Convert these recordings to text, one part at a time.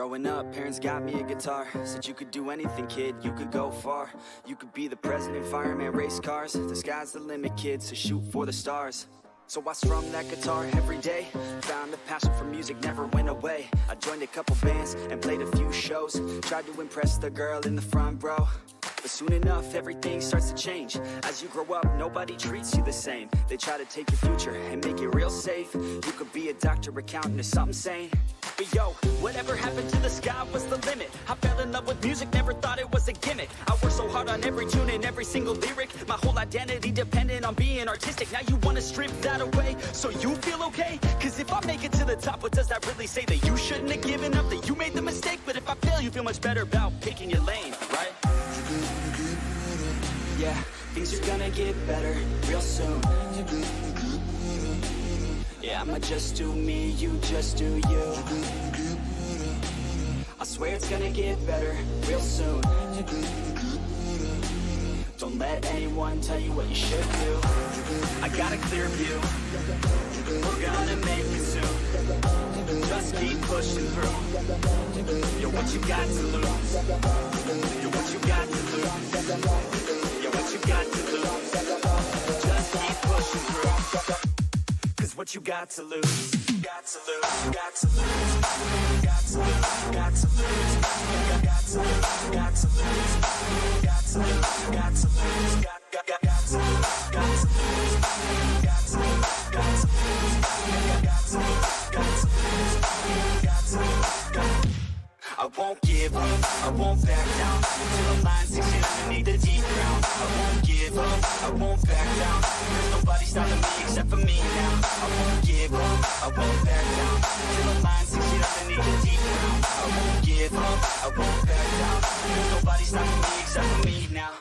Growing up, parents got me a guitar. Said you could do anything, kid, you could go far. You could be the president, fireman, race cars. The sky's the limit, kid, so shoot for the stars. So I strummed that guitar every day. Found a passion for music, never went away. I joined a couple bands and played a few shows. Tried to impress the girl in the front row. But soon enough, everything starts to change. As you grow up, nobody treats you the same. They try to take your future and make it real safe. You could be a doctor, accountant, or something sane. But yo, whatever happened to the sky was the limit. I fell in love with music, never thought it was a gimmick. I worked so hard on every tune and every single lyric. My whole identity depended on being artistic. Now you wanna strip that away, so you feel okay? Cause if I make it to the top, what does that really say? That you shouldn't have given up, that you made the mistake? But if I fail, you feel much better about picking your lane, right? Yeah, things are gonna get better real soon. Yeah, I'ma just do me, you just do you. I swear it's gonna get better real soon. Don't let anyone tell you what you should do. I got a clear view. We're gonna make it soon. Just keep pushing through. You're what you got to lose. You're what you got to lose. You're what you got to lose. Just keep pushing through. Cause what you got to lose. Got to lose. Got to lose. Got to lose. Got to lose. Got to lose. Got to lose. Got to lose. Got to lose. Got to lose. Got to lose. Got to lose. Got to lose. Got to lose. Got to lose. Got to lose. I won't give up, I won't back down till the line 6 feet underneath the deep ground. I won't give up, I won't back down. There's nobody stopping me except for me now. I won't give up, I won't back down till the line 6 feet underneath the deep ground. I won't give up, I won't back down. There's nobody stopping me except for me now.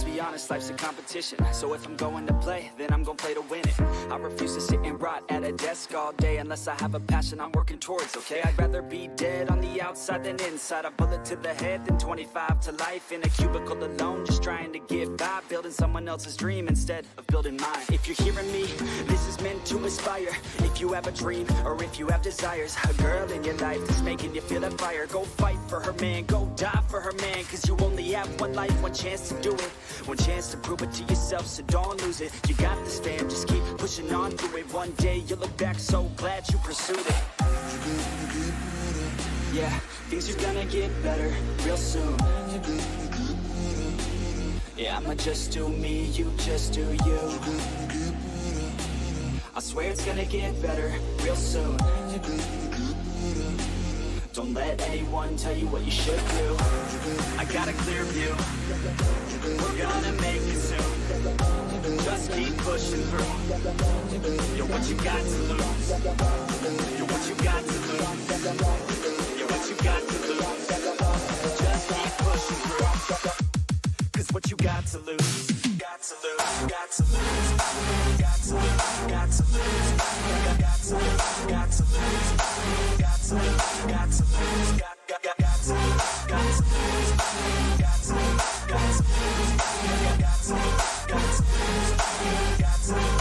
Be honest, life's a competition. So if I'm going to play, then I'm gonna play to win it. I refuse to sit and rot at a desk all day unless I have a passion I'm working towards, okay? I'd rather be dead on the outside than inside. A bullet to the head than 25 to life in a cubicle alone, just trying to get by, building someone else's dream instead of building mine. If you're hearing me, this is meant to inspire. If you have a dream or if you have desires, a girl in your life that's making you feel that fire, go fight for her man, go die for her man. Cause you only have one life, one chance to do it. One chance to prove it to yourself, so don't lose it. You got this, fam, just keep pushing on through it. One day you'll look back so glad you pursued it. Yeah, things are gonna get better real soon. Yeah, I'ma just do me, you just do you. I swear it's gonna get better real soon. Don't let anyone tell you what you should do. I got a clear view. We're gonna make it soon. Just keep pushing through. You're what you got to lose. You're what you got to lose. You're what you got to lose. Just keep pushing through. Cause what you got to lose. Got to lose. Got to lose. Got to lose. Got to lose. Got to lose. Got to lose. Got to lose. Got to lose. Got to lose. Got to lose. Got to lose. Got to lose. Got to lose. Got to lose. Got to lose.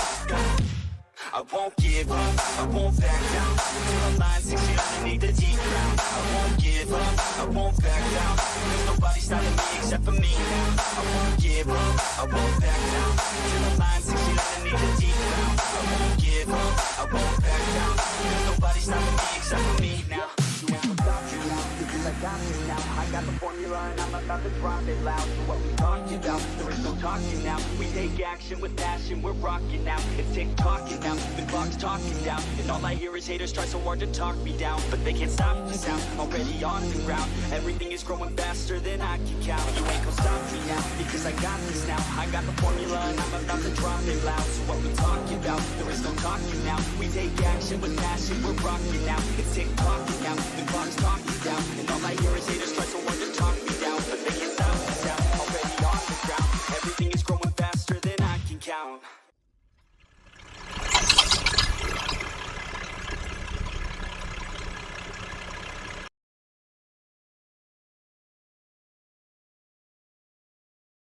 I won't give up, I won't back down till the line 6 feet underneath the deep ground. I won't give up, I won't back down. There's nobody stopping me except for me now. I won't give up, I won't back down till the line 6 feet underneath the deep ground. I won't give up, I won't back down. There's nobody stopping me except for me now. You ain't gonna stop you now, because I got you now. I got the formula and I'm about to drop it loud. So what we talking about, there is no talking now. We take action with passion, we're rocking now. It's tick-tocking now, the clock's talking down. And all I hear is haters try so hard to talk me down. But they can't stop the sound, already on the ground. Everything is growing faster than I can count. You ain't gonna stop me now, because I got this now. I got the formula and I'm about to drop it loud. So what we talking about, there is no talking now. We take action with passion, we're rocking now. It's tick-tocking now, the clock's talking down. And all I hear is haters try so hard to talk me down. But they can't stop the sound, already on the ground. Everything is growing faster than I can count.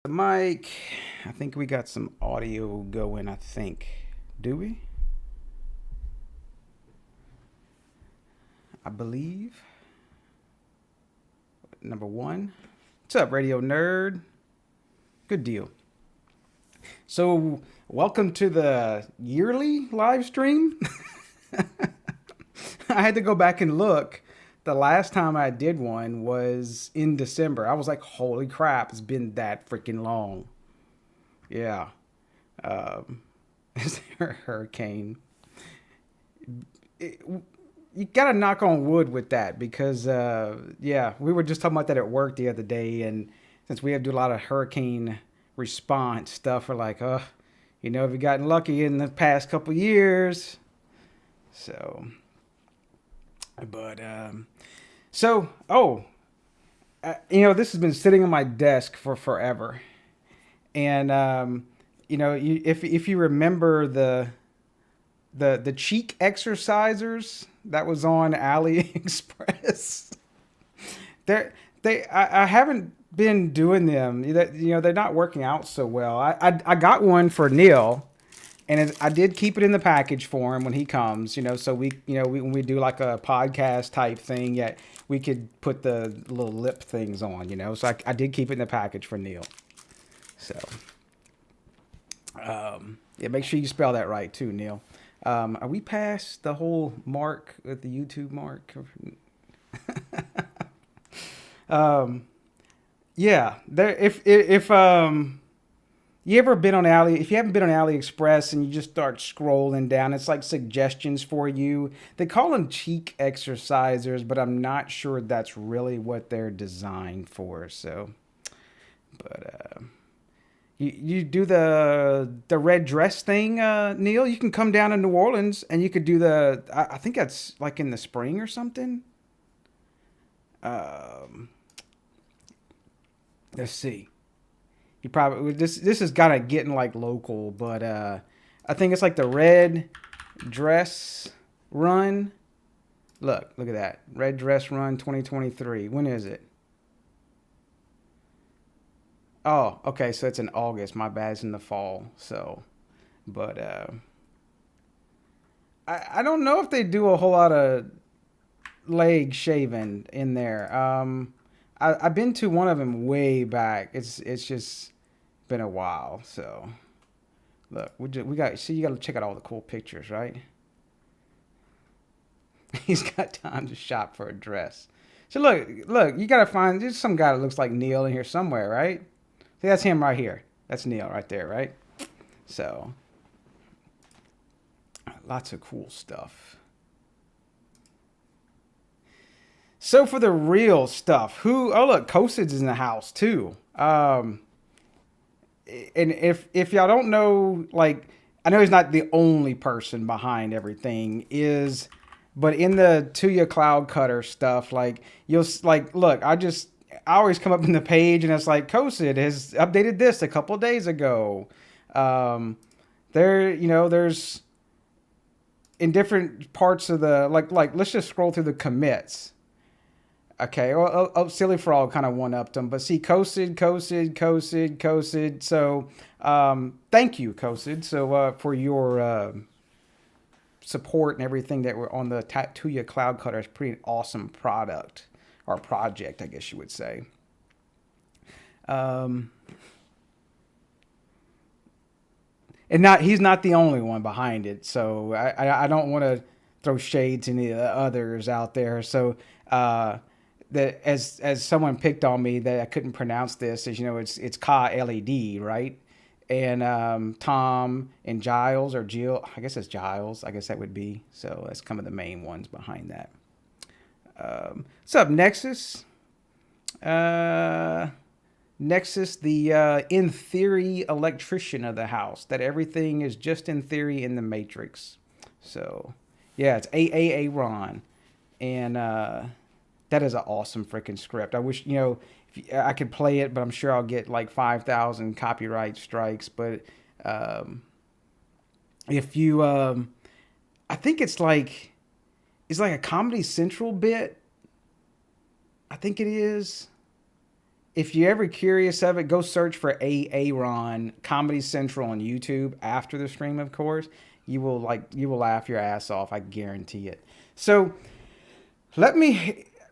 The mic. I think we got some audio going, I think. Do we? I believe. Number one. What's up, Radio Nerd? Good deal. So, welcome to the yearly live stream. I had to go back and look. The last time I did one was in December. I was like, holy crap, it's been that freaking long. Yeah. Is there a hurricane? It, you gotta knock on wood with that because, yeah, we were just talking about that at work the other day. And since we have to do a lot of hurricane response stuff, we're like, we've gotten lucky in the past couple years. So, but, this has been sitting on my desk for forever. And, if you remember the cheek exercisers that was on AliExpress, I haven't been doing them. They're not working out so well. I got one for Neil, and I did keep it in the package for him when he comes. So when we do like a podcast type thing, yeah, we could put the little lip things on. So I did keep it in the package for Neil. So, yeah, make sure you spell that right too, Neil. Are we past the whole mark with the YouTube mark? Yeah, if you ever been on if you haven't been on AliExpress and you just start scrolling down, it's like suggestions for you. They call them cheek exercisers, but I'm not sure that's really what they're designed for. So, but you do the red dress thing, Neil. You can come down to New Orleans and you could do I think that's like in the spring or something. Let's see. You probably this is kind of getting like local, but I think it's like the red dress run. Look at that red dress run 2023. When is it? Oh, okay, so it's in August. My bad, it's in the fall. So, but I don't know if they do a whole lot of leg shaving in there. I've been to one of them way back. It's just been a while. So, look, you got to check out all the cool pictures, right? He's got time to shop for a dress. So look, you got to find there's some guy that looks like Neil in here somewhere, right? See, that's him right here. That's Neil right there, right? So, lots of cool stuff. So for the real stuff, look, Kosid's in the house too. And if y'all don't know, like, I know he's not the only person behind everything, but in the TUYA CloudCutter stuff, like, look, I always come up in the page and it's like, Kosid has updated this a couple days ago. There's in different parts of the, like, let's just scroll through the commits. Okay, well, Silly Frog kind of one-upped them, but see, Kosid. So, thank you, Kosid. So, for your support and everything that were on the TUYA CloudCutter. It's pretty awesome product, or project, I guess you would say. And he's not the only one behind it, so I don't want to throw shade to any of the others out there. So, that as someone picked on me that I couldn't pronounce this, as you know, it's Ka LED, right? And Tom and Giles, or Jill, I guess it's Giles, I guess that would be. So that's kind of the main ones behind that. What's up, Nexus? Nexus, the in theory electrician of the house, that everything is just in theory in the Matrix. So yeah, it's AAA Ron, and that is an awesome freaking script. I wish, if I could play it, but I'm sure I'll get like 5,000 copyright strikes. But if you, I think it's like a Comedy Central bit. I think it is. if you're ever curious of it, go search for Aaron Comedy Central on YouTube after the stream, of course. You will laugh your ass off, I guarantee it. So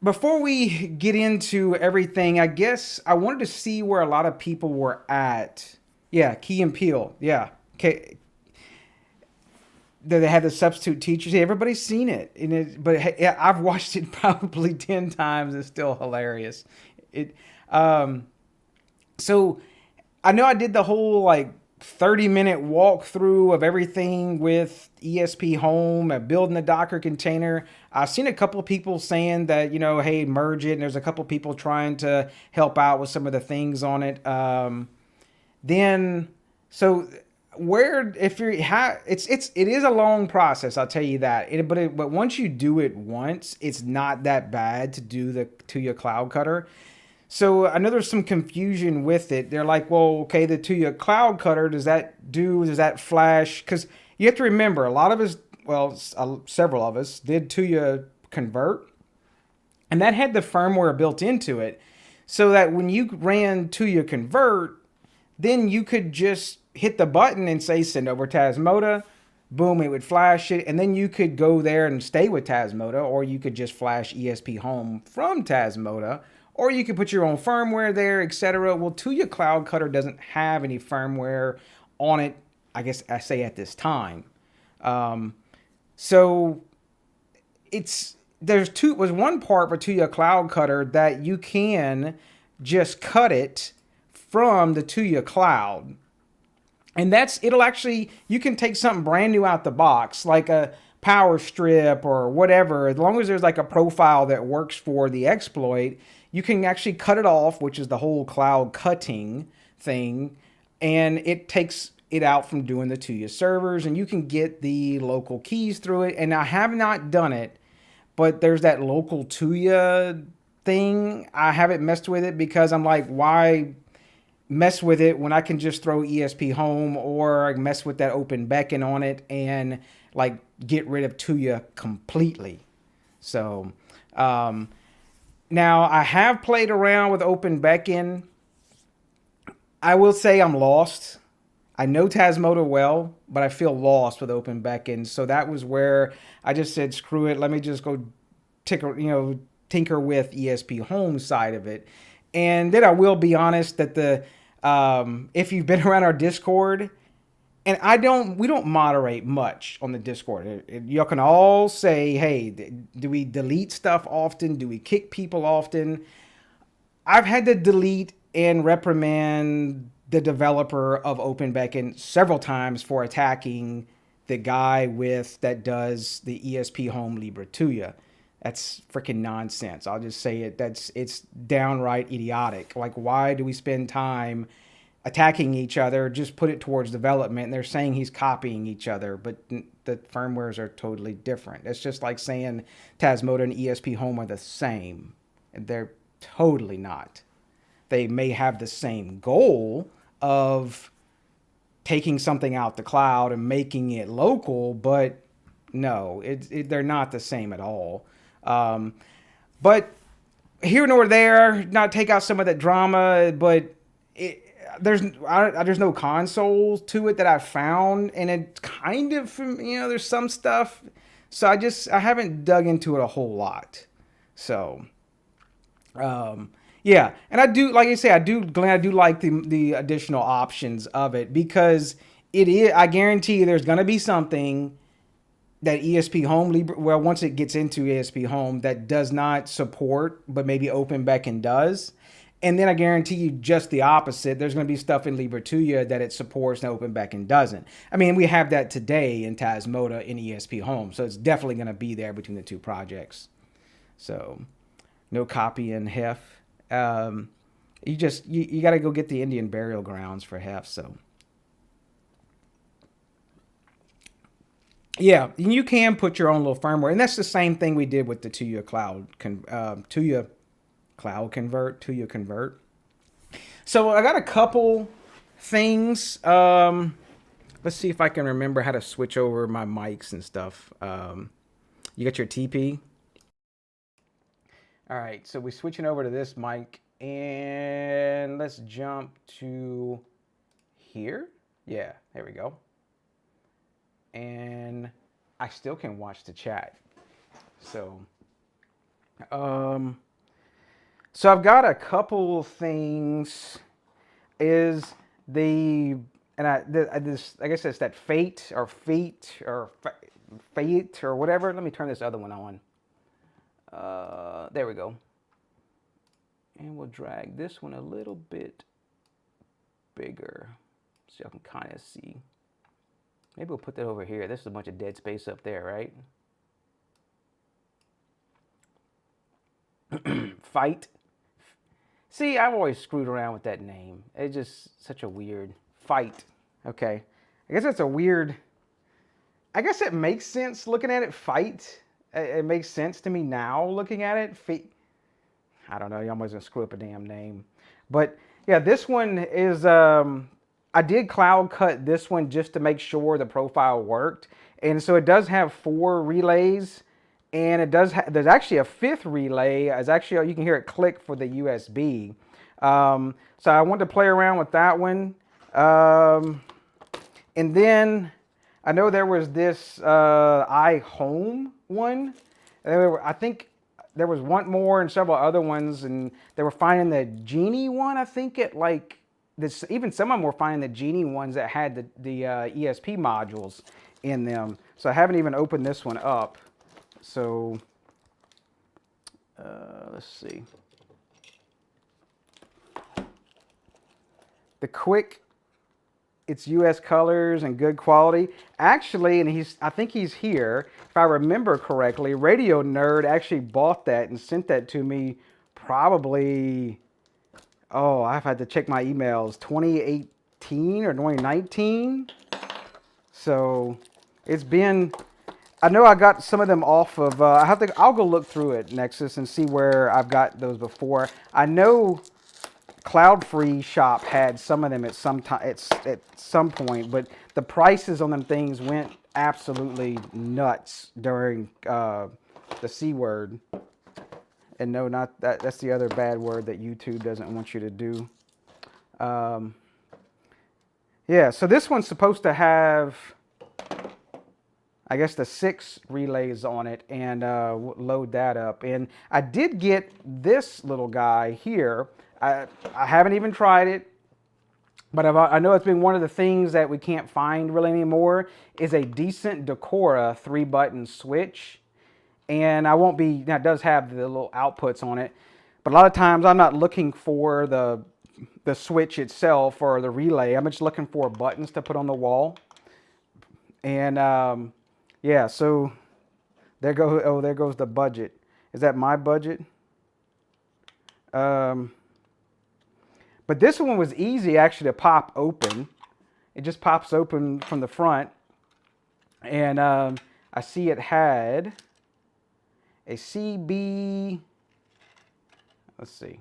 before we get into everything, I guess I wanted to see where a lot of people were at. Yeah, Key and Peele. Yeah. Okay. They had the substitute teachers. Yeah, everybody's seen it. But yeah, I've watched it probably 10 times. It's still hilarious. So I know I did the whole like 30-minute walkthrough of everything with ESPHome and building the Docker container. I've seen a couple of people saying that, hey, merge it. And there's a couple of people trying to help out with some of the things on it. It is a long process, I'll tell you that. But once you do it once, it's not that bad to do the TUYA CloudCutter. So I know there's some confusion with it. They're like, well, okay, the TUYA CloudCutter, does that flash? Because you have to remember, a lot of us, several of us did TUYA convert, and that had the firmware built into it, so that when you ran TUYA convert, then you could just hit the button and say send over Tasmota, boom, it would flash it, and then you could go there and stay with Tasmota, or you could just flash ESPHome from Tasmota, or you could put your own firmware there, etc. Well, TUYA CloudCutter doesn't have any firmware on it, I guess I say at this time. So was one part for TUYA CloudCutter that you can just cut it from the TUYA Cloud. And you can take something brand new out the box, like a power strip or whatever. As long as there's like a profile that works for the exploit, you can actually cut it off, which is the whole cloud cutting thing. And it takes it out from doing the TUYA servers, and you can get the local keys through it. And I have not done it, but there's that local TUYA thing. I haven't messed with it because I'm like, why mess with it when I can just throw ESPHome or mess with that OpenBeken on it and like get rid of TUYA completely. So now I have played around with OpenBeken. I will say I'm lost. I know Tasmota well, but I feel lost with OpenBeken. So that was where I just said, screw it. Let me just go tinker with ESPHome side of it. And then I will be honest that if you've been around our Discord, and we don't moderate much on the Discord. You can all say, hey, do we delete stuff often? Do we kick people often? I've had to delete and reprimand the developer of OpenBeken several times for attacking the guy that does the ESPHome Libre TUYA. That's freaking nonsense. I'll just say it. It's downright idiotic. Like, why do we spend time attacking each other? Just put it towards development. And they're saying he's copying each other, but the firmwares are totally different. It's just like saying Tasmota and ESPHome are the same. They're totally not. They may have the same goal of taking something out the cloud and making it local, but no, they're not the same at all. But here nor there, not take out some of that drama, but there's no console to it that I've found, and it kind of, there's some stuff. So I haven't dug into it a whole lot. So, yeah, and I do, like I say, Glenn, I do like the additional options of it, because I guarantee you there's going to be something that ESPHome, once it gets into ESPHome, that does not support, but maybe OpenBeken does. And then I guarantee you just the opposite. There's going to be stuff in Libre TUYA that it supports and OpenBeken doesn't. I mean, we have that today in Tasmota in ESPHome, so it's definitely going to be there between the two projects. So, no copying Heff. You got to go get the Indian burial grounds for Heff, so. Yeah, you can put your own little firmware, and that's the same thing we did with the TUYA convert. So I got a couple things. Let's see if I can remember how to switch over my mics and stuff. You got your TP? All right, so we're switching over to this mic. And let's jump to here. Yeah, there we go. And I still can watch the chat. So, so I've got a couple things. Is the and I guess it's that Feit or Feet or Feit or whatever. Let me turn this other one on. There we go. And we'll drag this one a little bit bigger so y'all can kind of see. Maybe we'll put that over here. This is a bunch of dead space up there, right? Fight. See, I've always screwed around with that name. It's just such a weird Fight. Okay. I guess that's a weird. I guess it makes sense looking at it. Fight. It makes sense to me now looking at it. Feet. I don't know. You almost gonna screw up a damn name. But yeah, this one is. I did cloud cut this one just to make sure the profile worked, and so it does have 4 relays. And it does. There's actually a 5th relay. It's actually, you can hear it click for the USB. So I wanted to play around with that one. And then I know there was this iHome one. I think there was one more and several other ones, and they were finding the Genie one. I think it like this. Even some of them were finding the Genie ones that had the ESP modules in them. So I haven't even opened this one up. So let's see. The Quick, it's US colors and good quality. Actually, and I think he's here. If I remember correctly, Radio Nerd actually bought that and sent that to me probably, oh, I've had to check my emails, 2018 or 2019. So it's been, I know I got some of them off of, I'll go look through it, Nexus, and see where I've got those before. I know Cloud Free Shop had some of them at some time, at some point, but the prices on them things went absolutely nuts during the C word. And no, not that. That's the other bad word that YouTube doesn't want you to do. Yeah, so this one's supposed to have, I guess, the 6 relays on it, and load that up. And I did get this little guy here. I haven't even tried it, but I know it's been one of the things that we can't find really anymore, is a decent Decora 3-button switch. And I won't be, now it does have the little outputs on it, but a lot of times I'm not looking for the switch itself or the relay. I'm just looking for buttons to put on the wall. And yeah, so there goes the budget. Is that my budget? But this one was easy actually to pop open. It just pops open from the front. And I see it had a CB, let's see.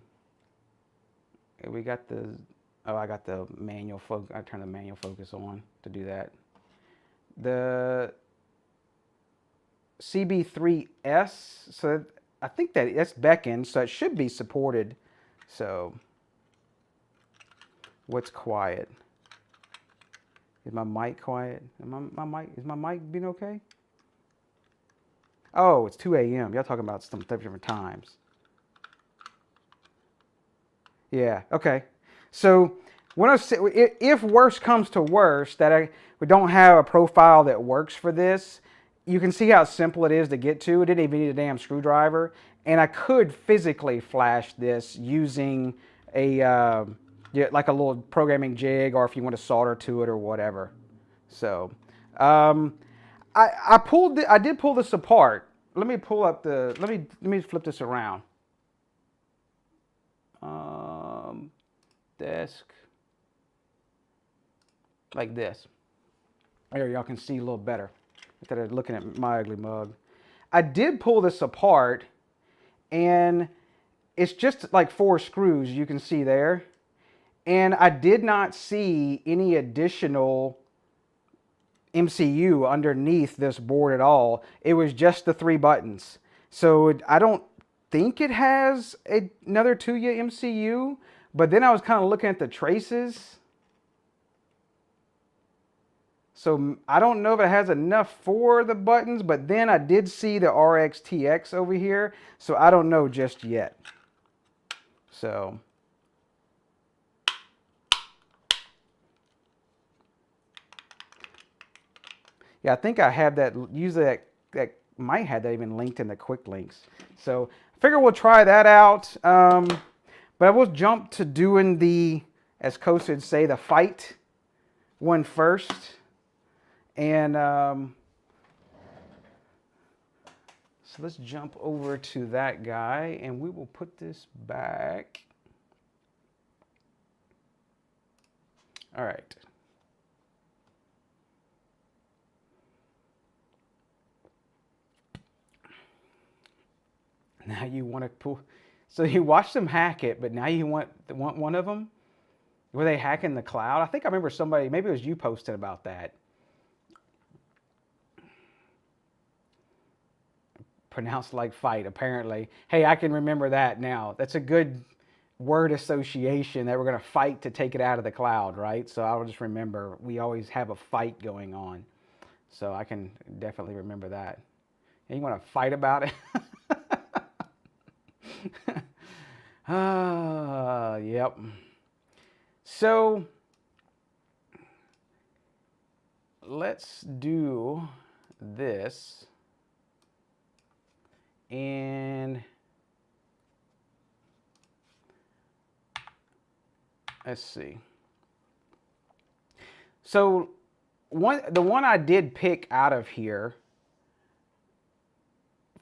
We got the, oh, I got the manual focus. I turned the manual focus on to do that. The CB3S, so I think that's Beken, so it should be supported. So, what's quiet? Is my mic quiet? Is my mic being okay? Oh, it's 2 a.m. Y'all talking about some different times. Yeah, okay. So when I say, if worse comes to worse, that we don't have a profile that works for this, you can see how simple it is to get to. It didn't even need a damn screwdriver. And I could physically flash this using a, yeah, like a little programming jig, or if you want to solder to it or whatever. So, I did pull this apart. Let me pull up the, let me flip this around. Desk. Like this. There, y'all can see a little better instead of looking at my ugly mug. I did pull this apart, and it's just like 4 screws you can see there. And I did not see any additional MCU underneath this board at all. It was just the 3 buttons. So I don't think it has another TUYA MCU, but then I was kind of looking at the traces. So I don't know if it has enough for the buttons, but then I did see the RXTX over here, so I don't know just yet. So yeah, I think I have that. Usually that might have that even linked in the quick links. So I figure we'll try that out. But I will jump to doing the, as Coach would say, the Feit one first. And so let's jump over to that guy, and we will put this back. All right. Now you want to pull. So you watched them hack it, but now you want one of them? Were they hacking the cloud? I think I remember somebody, maybe it was you, posted about that. Pronounced like fight, apparently. Hey, I can remember that now. That's a good word association, that we're going to fight to take it out of the cloud, right? So I'll just remember we always have a fight going on. So I can definitely remember that. And you want to fight about it? Yep. So let's do this. And let's see. So the one I did pick out of here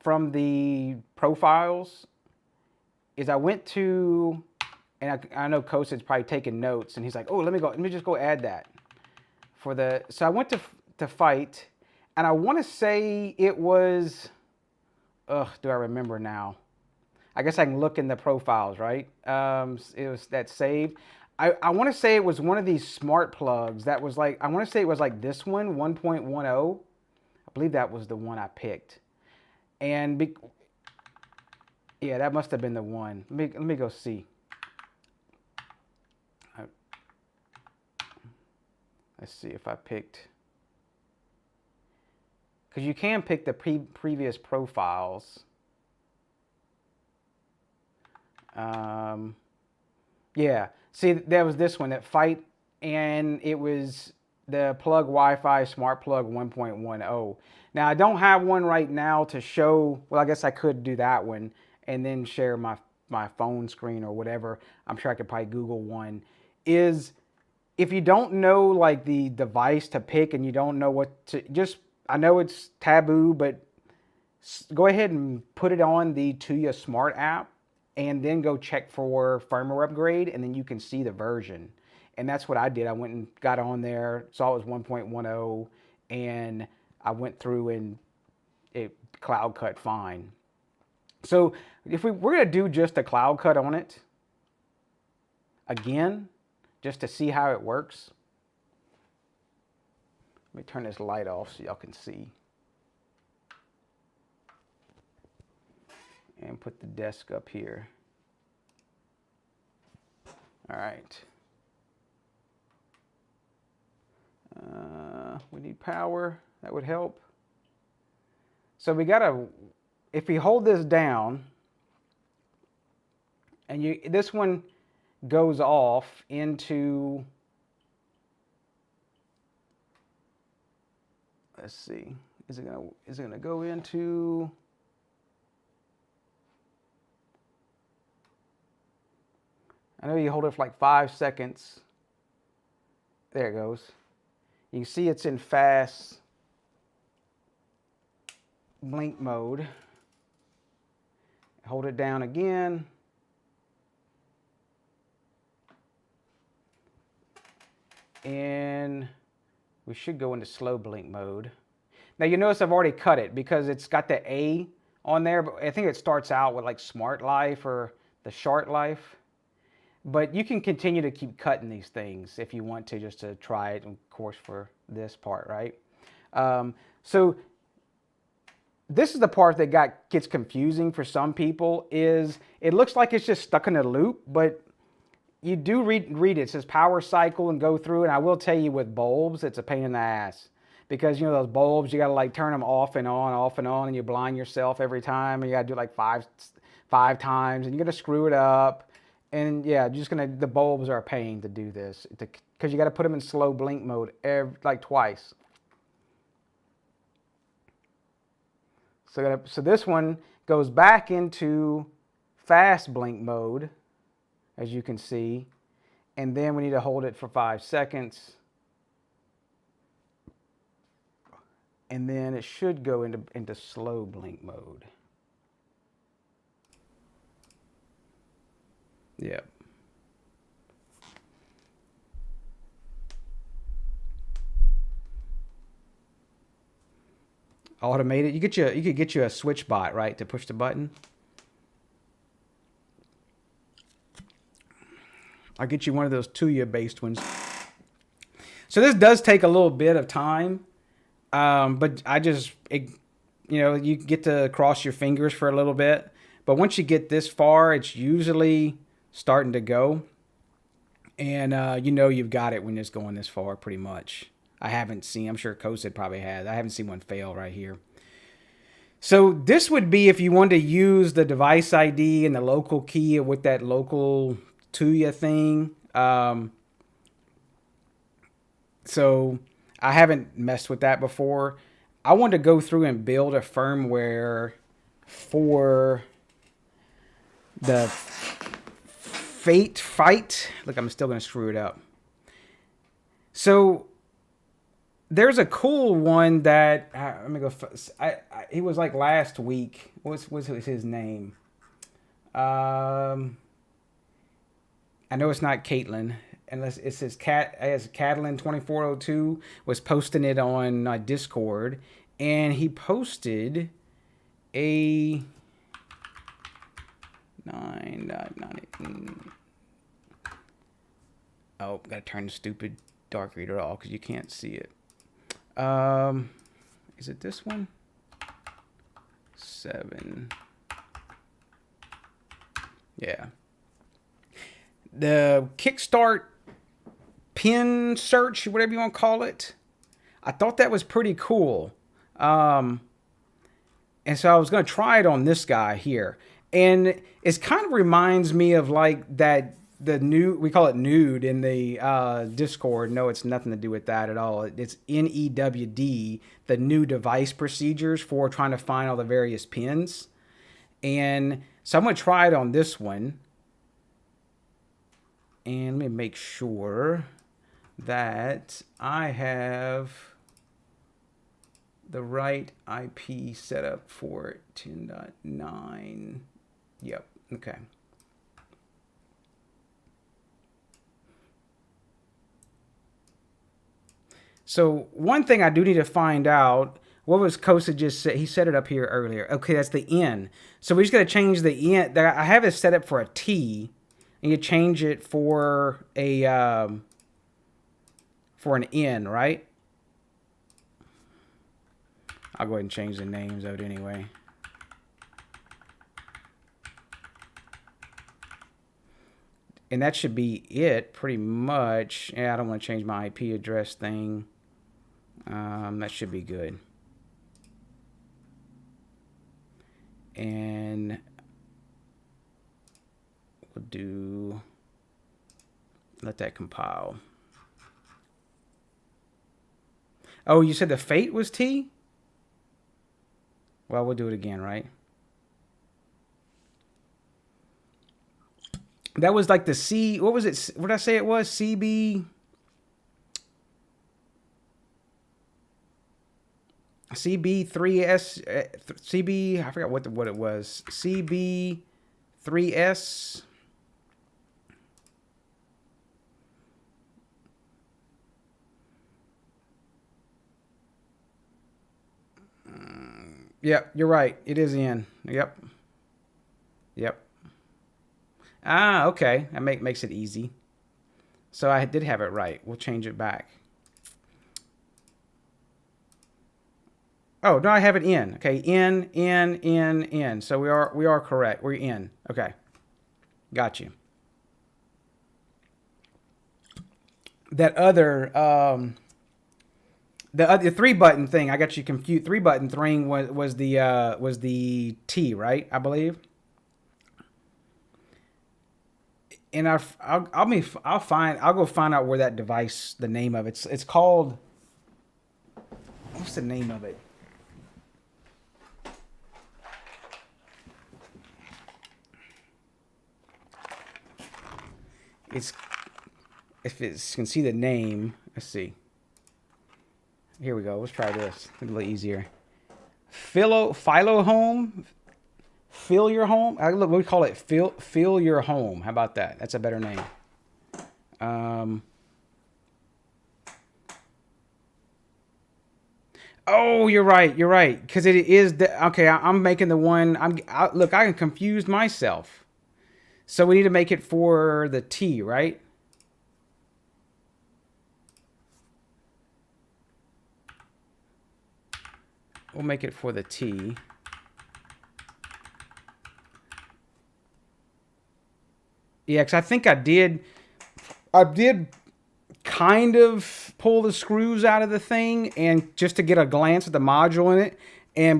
from the profiles is I went to, and I know Coach is probably taking notes, and he's like, oh, let me just go add that for the. So I went to Feit, and I want to say it was. Do I remember now? I guess I can look in the profiles, right? It was that saved. I want to say it was one of these smart plugs that was like, I want to say it was like this one, 1.10. I believe that was the one I picked. And yeah, that must have been the one. Let me go see. Let's see if I picked. Because you can pick the previous profiles. Yeah, see, there was this one, that Feit, and it was the plug Wi-Fi smart plug 1.10. Now, I don't have one right now to show. Well, I guess I could do that one and then share my phone screen or whatever. I'm sure I could probably Google one. Is if you don't know like the device to pick and you don't know what to, just, I know it's taboo, but go ahead and put it on the TUYA Smart app and then go check for firmware upgrade, and then you can see the version. And that's what I did. I went and got on there, saw it was 1.10, and I went through and it CloudCut fine. So if we're going to do just a CloudCut on it, again, just to see how it works. Let me turn this light off so y'all can see. And put the desk up here. All right. We need power. That would help. So we gotta, if we hold this down, and this one goes off into, let's see, is it gonna go into, I know you hold it for like 5 seconds. There it goes. You can see it's in fast blink mode. Hold it down again. And we should go into slow blink mode. Now you notice I've already cut it because it's got the A on there, but I think it starts out with like Smart Life or the Short Life. But you can continue to keep cutting these things if you want to, just to try it, of course, for this part, right? So this is the part that gets confusing for some people. Is it looks like it's just stuck in a loop, but you do read it. It says power cycle and go through. And I will tell you, with bulbs, it's a pain in the ass, because you know those bulbs, you got to like turn them off and on, and you blind yourself every time, and you got to do it like five times, and you're gonna screw it up. And yeah, the bulbs are a pain to do this, because you got to put them in slow blink mode like twice. So this one goes back into fast blink mode, as you can see, and then we need to hold it for 5 seconds, and then it should go into slow blink mode. Yep. Automated. You could get you a switch bot, right, to push the button. I'll get you one of those TUYA based ones. So this does take a little bit of time, but you get to cross your fingers for a little bit. But once you get this far, it's usually starting to go, and you've got it when it's going this far, pretty much. I'm sure Kosid probably has. I haven't seen one fail right here. So this would be if you wanted to use the device ID and the local key with that local TUYA thing. So I haven't messed with that before. I wanted to go through and build a firmware for the Feit. Look, I'm still going to screw it up. So there's a cool one that let me go. He was like last week. What's his name? I know it's not Caitlin, unless it says Catalin 2402 was posting it on Discord, and he posted a 9.9. Oh, gotta turn the stupid dark reader off because you can't see it. Is it this one? 7. Yeah. The Kickstart pin search, whatever you want to call it. I thought that was pretty cool. And so I was going to try it on this guy here. And it kind of reminds me of like that, we call it nude in the Discord. No, it's nothing to do with that at all. It's NEWD, the new device procedures for trying to find all the various pins. And so I'm going to try it on this one. And let me make sure that I have the right IP set up for it. 10.9. Yep. Okay. So one thing I do need to find out, what was Kosa just said? He set it up here earlier. Okay, that's the N. So we just got to change the N. I have it set up for a T, and you change it for an N, right? I'll go ahead and change the names of it anyway. And that should be it, pretty much. Yeah, I don't want to change my IP address thing. That should be good. And we'll let that compile. Oh, you said the Feit was T? Well, we'll do it again, right? That was like the C, what was it? What did I say it was? CB3S, I forgot what it was. CB3S. Yep, you're right. It is in. Yep. Yep. Ah, okay. That makes it easy. So I did have it right. We'll change it back. Oh, no, I have it in. Okay, in. So we are correct. We're in. Okay, got you. That other the 3-button thing, I got you confused. 3-button thing was the T, right? I believe. And I'll go find out where that device, the name of it's called. What's the name of it? It's, if you can see the name, let's see. Here we go. Let's try this. A little easier. Home. Fill your home. Look, we call it fill your home. How about that? That's a better name. Oh, you're right. You're right. Because it is the okay. I'm making the one. Look. I confused myself. So we need to make it for the T, right? We'll make it for the T. Yeah, because I think I did kind of pull the screws out of the thing, and just to get a glance at the module in it,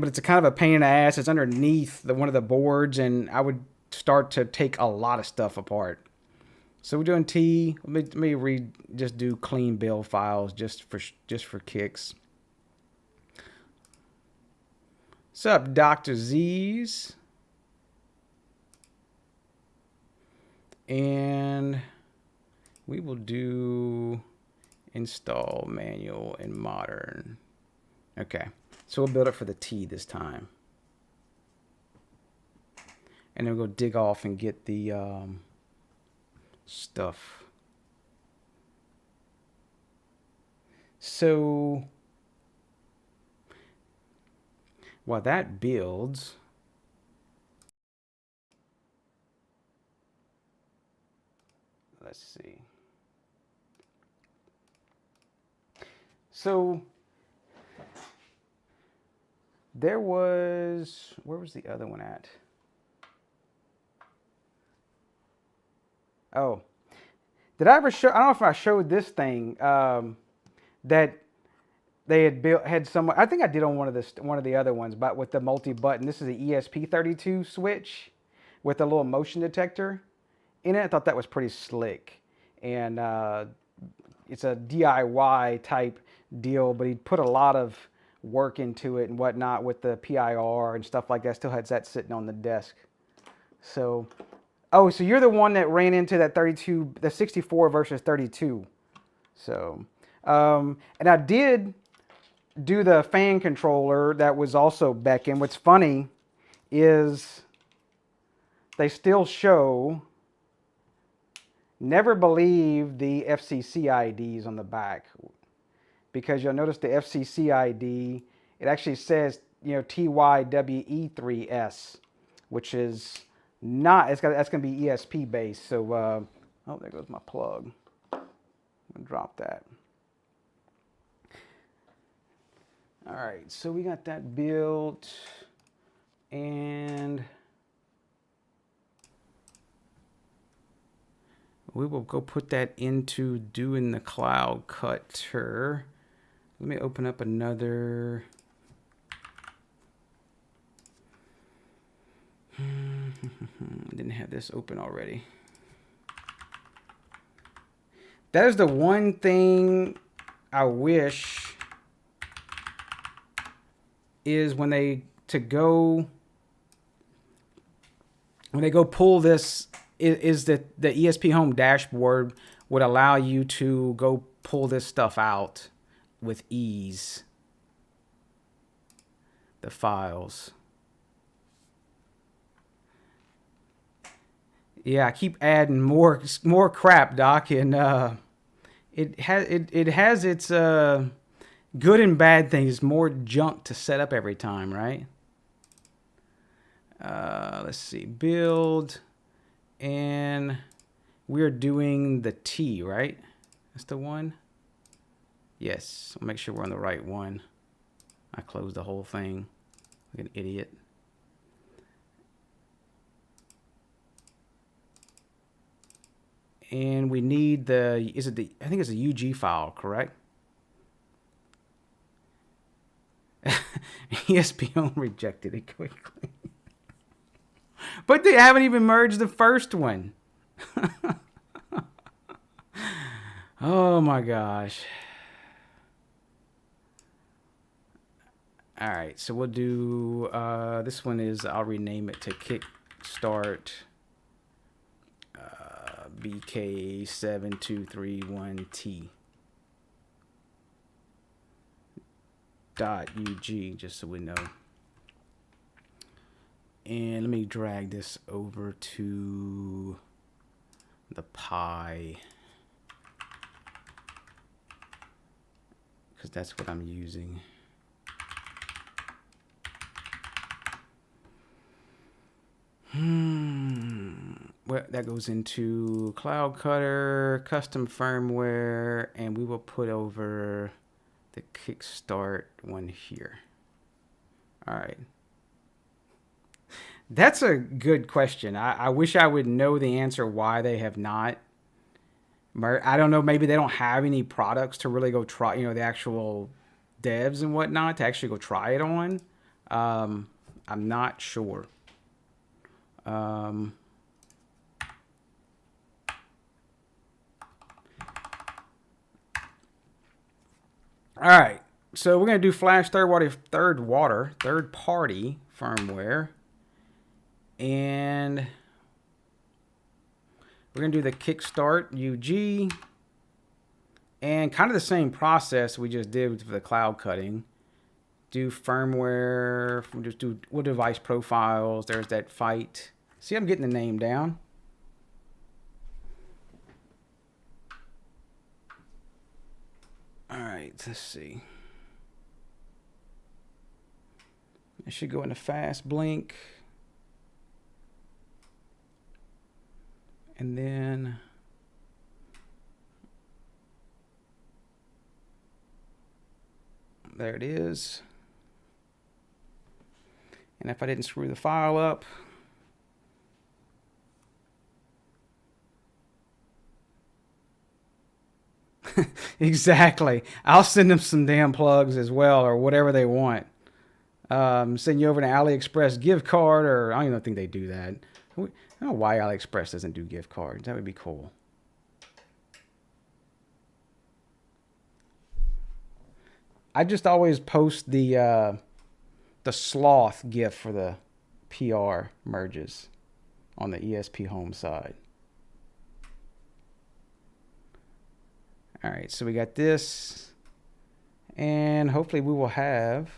but it's a kind of a pain in the ass. It's underneath one of the boards, and I would start to take a lot of stuff apart. So we're doing T. Let me just do clean build files just for kicks. What's up, Dr. Z's? And we will do install manual and modern. Okay, so we'll build it for the T this time. And then we'll go dig off and get the stuff. So while that builds, let's see. So there was, where was the other one at? Oh, did I ever show, I don't know if I showed this thing that they had some, I think I did on one of the other ones, but with the multi-button. This is an ESP32 switch with a little motion detector in it. I thought that was pretty slick. And it's a DIY type deal, but he put a lot of work into it and whatnot with the PIR and stuff like that. Still has that sitting on the desk. So, oh, so you're the one that ran into that 32, the 64 versus 32. So, and I did do the fan controller that was also Beken. What's funny is they still show, never believe the FCC IDs on the back, because you'll notice the FCC ID, it actually says, you know, TYWE3S, which is not, that's going to be ESP based. So, oh, there goes my plug. I'm going to drop that. All right, so we got that built, and we will go put that into doing the CloudCutter. Let me open up another. I didn't have this open already. That is the one thing I wish is when they go pull this, is that the ESPHome dashboard would allow you to go pull this stuff out with ease, the files. Yeah, I keep adding more crap, Doc, and it has its good and bad things. More junk to set up every time, right? Let's see, build, and we're doing the T, right? That's the one. Yes, I'll make sure we're on the right one. I closed the whole thing like an idiot. And we need the, I think it's a UG file, correct? ESPHome rejected it quickly. But they haven't even merged the first one. Oh my gosh. All right, so we'll do, this one is, I'll rename it to Kickstart BK7231T .ug, just so we know. And let me drag this over to the Pi, because that's what I'm using. Well, that goes into CloudCutter, custom firmware, and we will put over the Kickstart one here. All right. That's a good question. I wish I would know the answer why they have not. I don't know. Maybe they don't have any products to really go try, you know, the actual devs and whatnot to actually go try it on. I'm not sure. All right, so we're going to do Flash third party firmware, and we're going to do the Kickstart UG, and kind of the same process we just did for the cloud cutting. Do firmware, we'll device profiles. There's that Feit. See, I'm getting the name down. All right, let's see. It should go in a fast blink. And then there it is. And if I didn't screw the file up, exactly. I'll send them some damn plugs as well, or whatever they want. Send you over to AliExpress gift card, or I don't even think they do that. I don't know why AliExpress doesn't do gift cards. That would be cool. I just always post the sloth GIF for the PR merges on the ESPHome side. All right, so we got this, and hopefully we will have.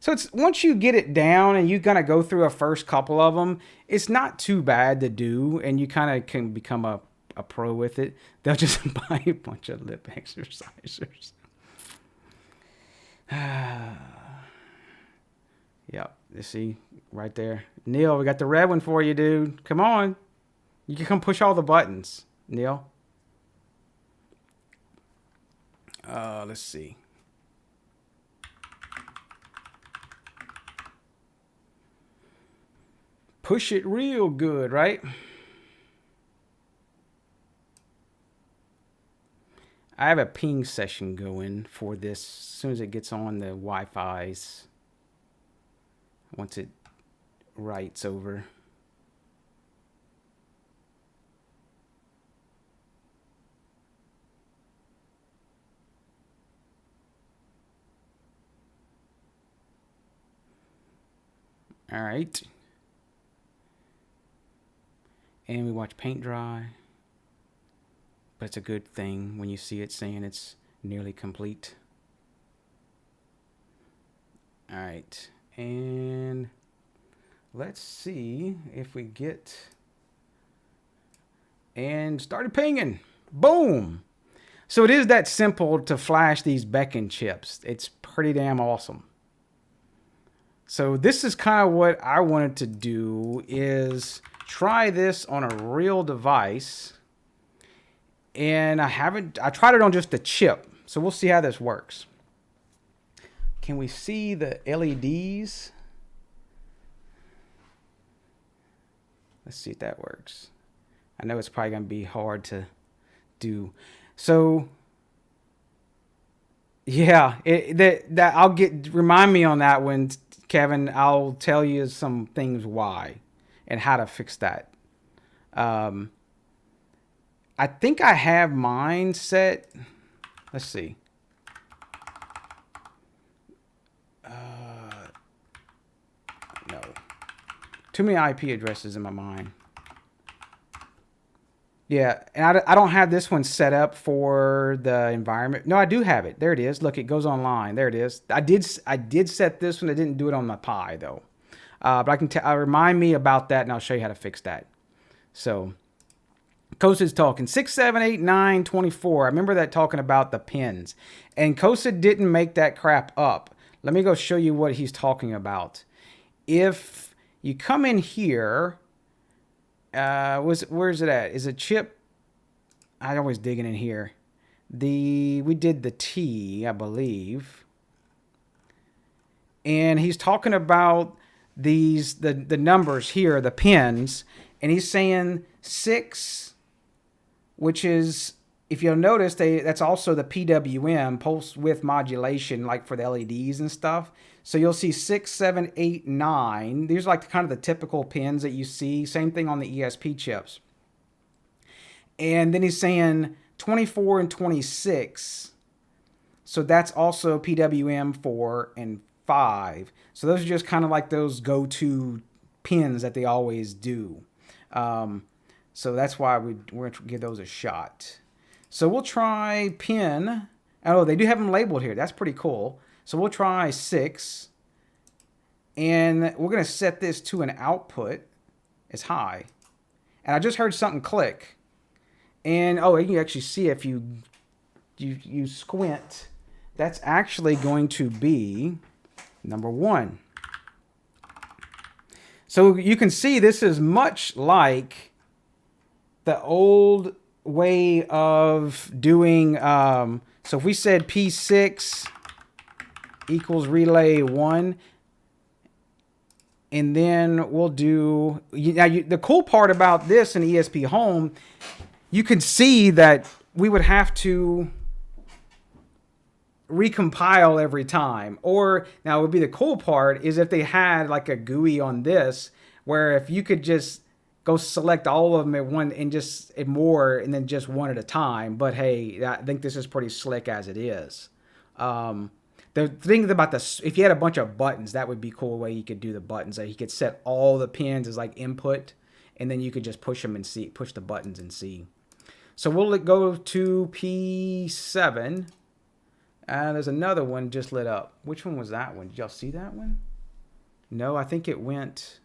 So it's once you get it down and you kind of go through a first couple of them, it's not too bad to do, and you kind of can become a pro with it. They'll just buy a bunch of lip exercisers. Yep, you see right there. Neil, we got the red one for you, dude. Come on. You can come push all the buttons, Neil. Let's see. Push it real good, right? I have a ping session going for this as soon as it gets on the Wi-Fi's. Once it writes over. All right. And we watch paint dry. But it's a good thing when you see it saying it's nearly complete. All right. And let's see if we get, and started pinging. Boom. So it is that simple to flash these Beken chips. It's pretty damn awesome. So this is kind of what I wanted to do, is try this on a real device. And I tried it on just a chip. So we'll see how this works. can we see the LEDs? Let's see if that works. I know it's probably going to be hard to do. So, yeah, remind me on that one, Kevin. I'll tell you some things why and how to fix that. I think I have mine set. Let's see. No. Too many IP addresses in my mind. Yeah, and I don't have this one set up for the environment. No, I do have it. There it is. Look, it goes online. There it is. I did set this one. I didn't do it on my Pi though. But I can remind me about that, and I'll show you how to fix that. So, Kosa's talking 6, 7, 8, 9, 24. I remember that talking about the pins, and Kosa didn't make that crap up. Let me go show you what he's talking about. If you come in here. Where's it at? Is it chip? I always digging in here. We did the T, I believe. And he's talking about the numbers here, the pins, and he's saying 6, which is, if you'll notice, that's also the PWM, pulse width modulation, like for the LEDs and stuff. So you'll see 6, 7, 8, 9. These are like kind of the typical pins that you see. Same thing on the ESP chips. And then he's saying 24 and 26. So that's also PWM 4 and 5. So those are just kind of like those go-to pins that they always do. So that's why we're going to give those a shot. So we'll try pin. Oh, they do have them labeled here. That's pretty cool. So we'll try 6, and we're going to set this to an output as high. And I just heard something click. And, oh, you can actually see if you squint, that's actually going to be number 1. So you can see this is much like the old way of doing, so if we said P6 equals relay 1, and then we'll do, the cool part about this in ESPHome, you can see that we would have to recompile every time. Or now would be the cool part is if they had like a GUI on this, where if you could just go select all of them at one and just more, and then just one at a time. But hey, I think this is pretty slick as it is. The thing about this, if you had a bunch of buttons, that would be a cool way you could do the buttons. Like you could set all the pins as like input, and then you could just push them and see, push the buttons and see. So we'll go to P7. There's another one just lit up. Which one was that one? Did y'all see that one? No, I think it went.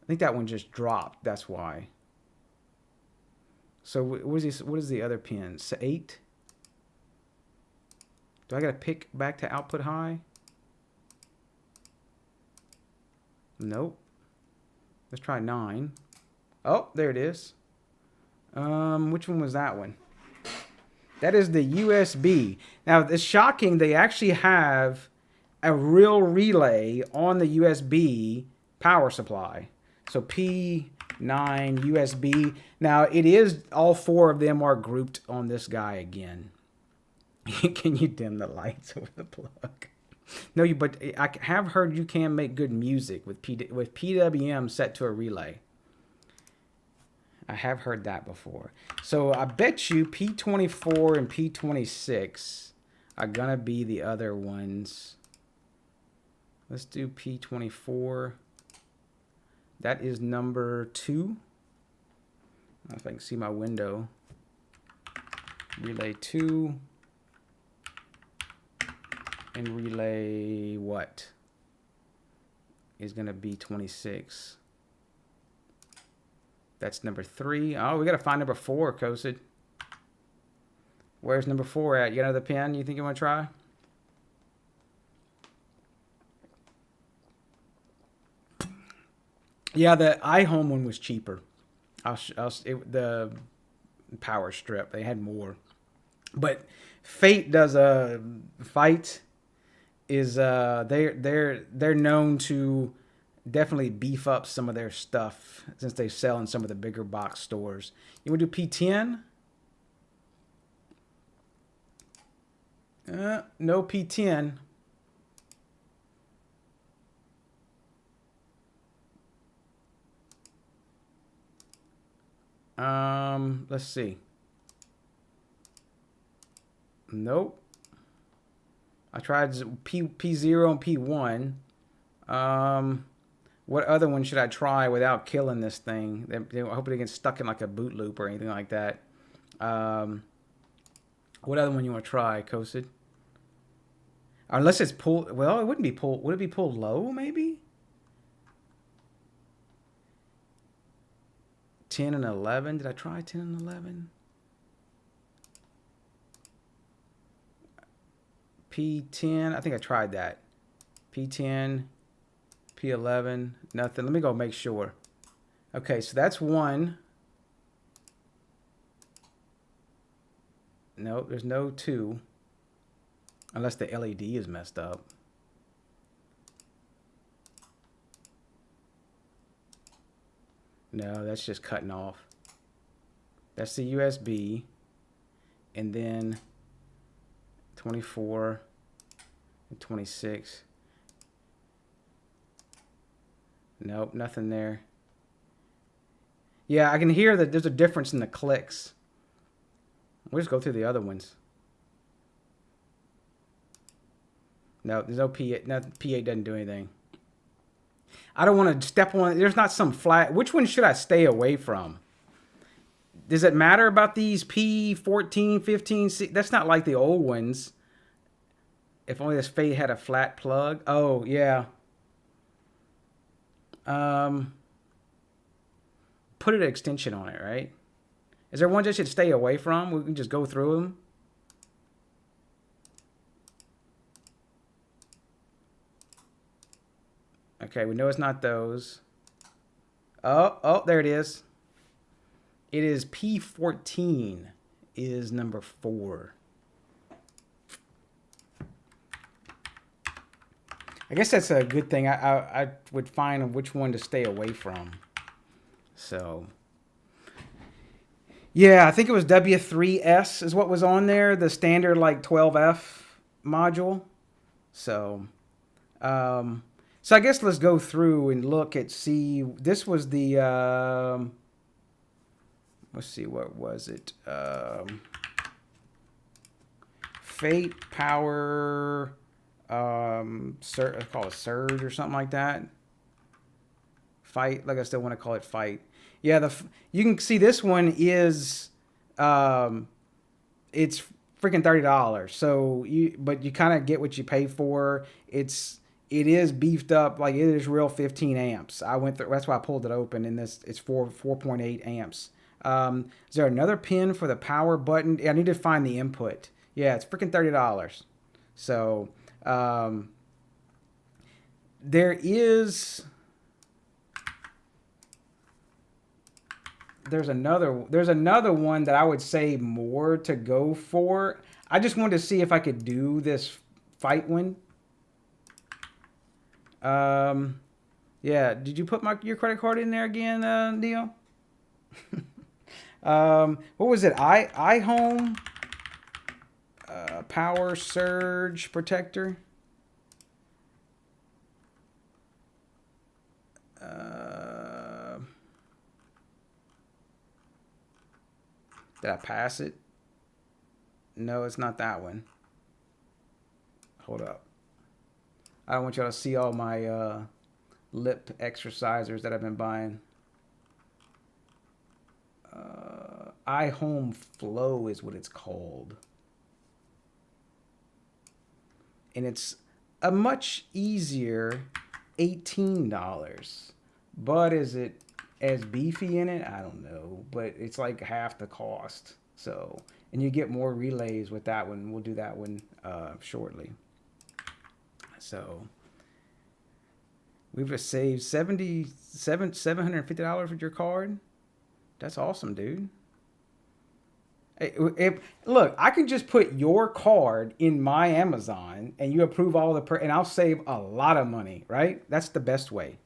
I think that one just dropped. That's why. So what is the other pin? 8. Do I got to pick back to output high? Nope. Let's try 9. Oh, there it is. Which one was that one? That is the USB. Now, it's shocking. They actually have a real relay on the USB power supply. So P9 USB. Now, it is, all 4 of them are grouped on this guy again. Can you dim the lights over the plug? No, but I have heard you can make good music with PWM set to a relay. I have heard that before. So I bet you P24 and P26 are going to be the other ones. Let's do P24. That is number 2. I don't know if I can see my window. Relay 2. And relay what is going to be 26. That's number 3. Oh, we got to find number 4, Kosid. Where's number 4 at? You got another pen you think you want to try? Yeah, the iHome one was cheaper. The power strip, they had more. But Feit does a fight. is they're known to definitely beef up some of their stuff since they sell in some of the bigger box stores. You want to do P10? No P10. Let's see. Nope. I tried P0 and P1. What other one should I try without killing this thing? I hope it gets stuck in like a boot loop or anything like that. What other one you want to try, Kosid? Unless it's pulled. Well, it wouldn't be pulled. Would it be pulled low, maybe? 10 and 11. Did I try 10 and 11? P10. I think I tried that. P10. P11. Nothing. Let me go make sure. Okay, so that's one. Nope, there's no 2. Unless the LED is messed up. No, that's just cutting off. That's the USB. And then 24 and 26. Nope, nothing there. Yeah, I can hear that there's a difference in the clicks. We'll just go through the other ones. No, there's no P8. No, P8 doesn't do anything. I don't want to step on. There's not some flat. Which one should I stay away from? Does it matter about these P14, 15? That's not like the old ones. If only this Feit had a flat plug. Oh, yeah. Put an extension on it, right? Is there one I should stay away from? We can just go through them. Okay, we know it's not those. Oh, there it is. It is P14 is number 4. I guess that's a good thing. I would find which one to stay away from. So, yeah, I think it was W3S is what was on there, the standard like 12F module. So, so I guess let's go through and look at this was the let's see, what was it? Feit Power I call it Surge or something like that. Feit, like I still want to call it Feit. Yeah, you can see this one is it's freaking $30. So but you kind of get what you pay for. It is beefed up, like it is real 15 amps. I went through, that's why I pulled it open, and it's 4.8 amps. Is there another pin for the power button? I need to find the input. Yeah, it's freaking $30. So there's another one that I would say more to go for. I just wanted to see if I could do this Feit one. Yeah, did you put your credit card in there again, Neil? What was it? iHome Power Surge Protector. Did I pass it? No, it's not that one. Hold up. I don't want y'all to see all my lip exercisers that I've been buying. iHome Flow is what it's called. And it's a much easier $18. But is it as beefy in it? I don't know. But it's like half the cost. So, and you get more relays with that one. We'll do that one shortly. So we've just saved $750 with your card. That's awesome, dude. Look, I can just put your card in my Amazon and you approve all and I'll save a lot of money, right? That's the best way.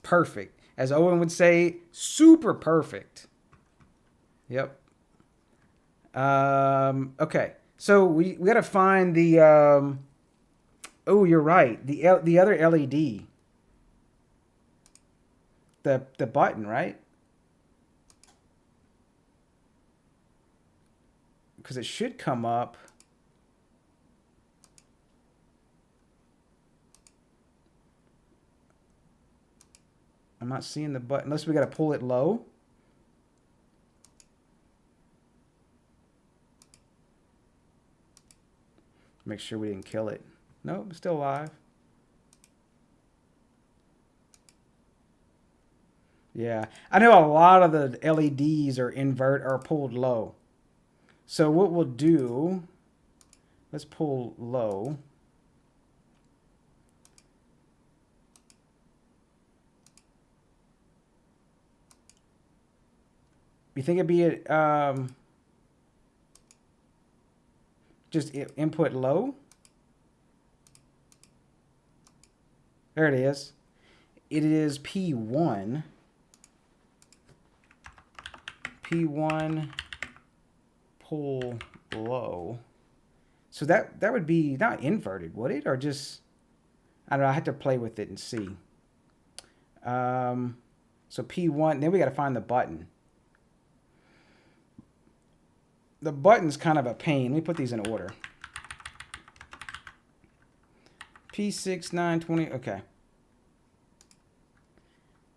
Perfect. As Owen would say, super perfect. Yep. Okay. So we got to find the oh, you're right. The other LED. The button, right? Because it should come up. I'm not seeing the button unless we got to pull it low. Make sure we didn't kill it. Nope, it's still alive. Yeah, I know a lot of the LEDs are pulled low. So what we'll do, let's pull low. You think it'd be just input low? There it is. It is P1. P1 pull low. So that would be not inverted, would it? Or just, I don't know, I had to play with it and see. So P1, then we got to find the button. The button's kind of a pain. Let me put these in order. P6, 9, 20, okay.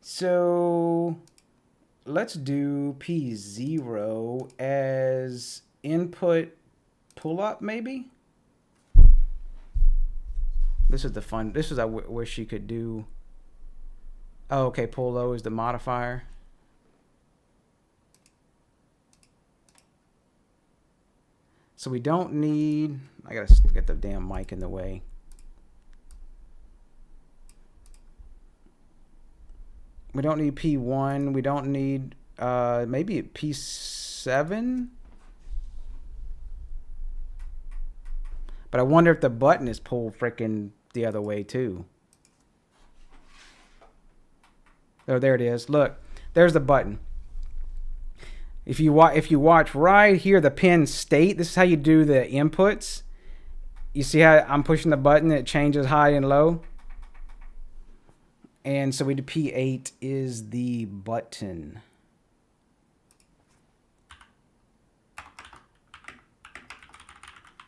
So let's do P0 as input pull up, maybe? This is the fun, this is I wish you could do. Oh, okay, pull low is the modifier. So we don't need, I gotta get the damn mic in the way. We don't need P1. We don't need maybe P7. But I wonder if the button is pulled frickin' the other way too. Oh, there it is. Look, there's the button. If you watch right here, the pin state. This is how you do the inputs. You see how I'm pushing the button? It changes high and low. And so we do P8 is the button.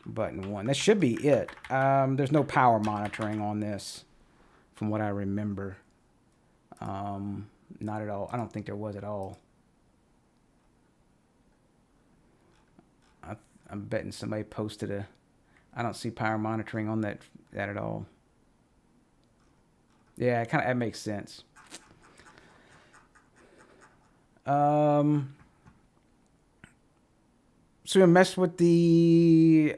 Button 1. That should be it. There's no power monitoring on this, from what I remember. Not at all. I don't think there was at all. I'm betting somebody posted a. I don't see power monitoring on that at all. Yeah, that makes sense. So we mess with the.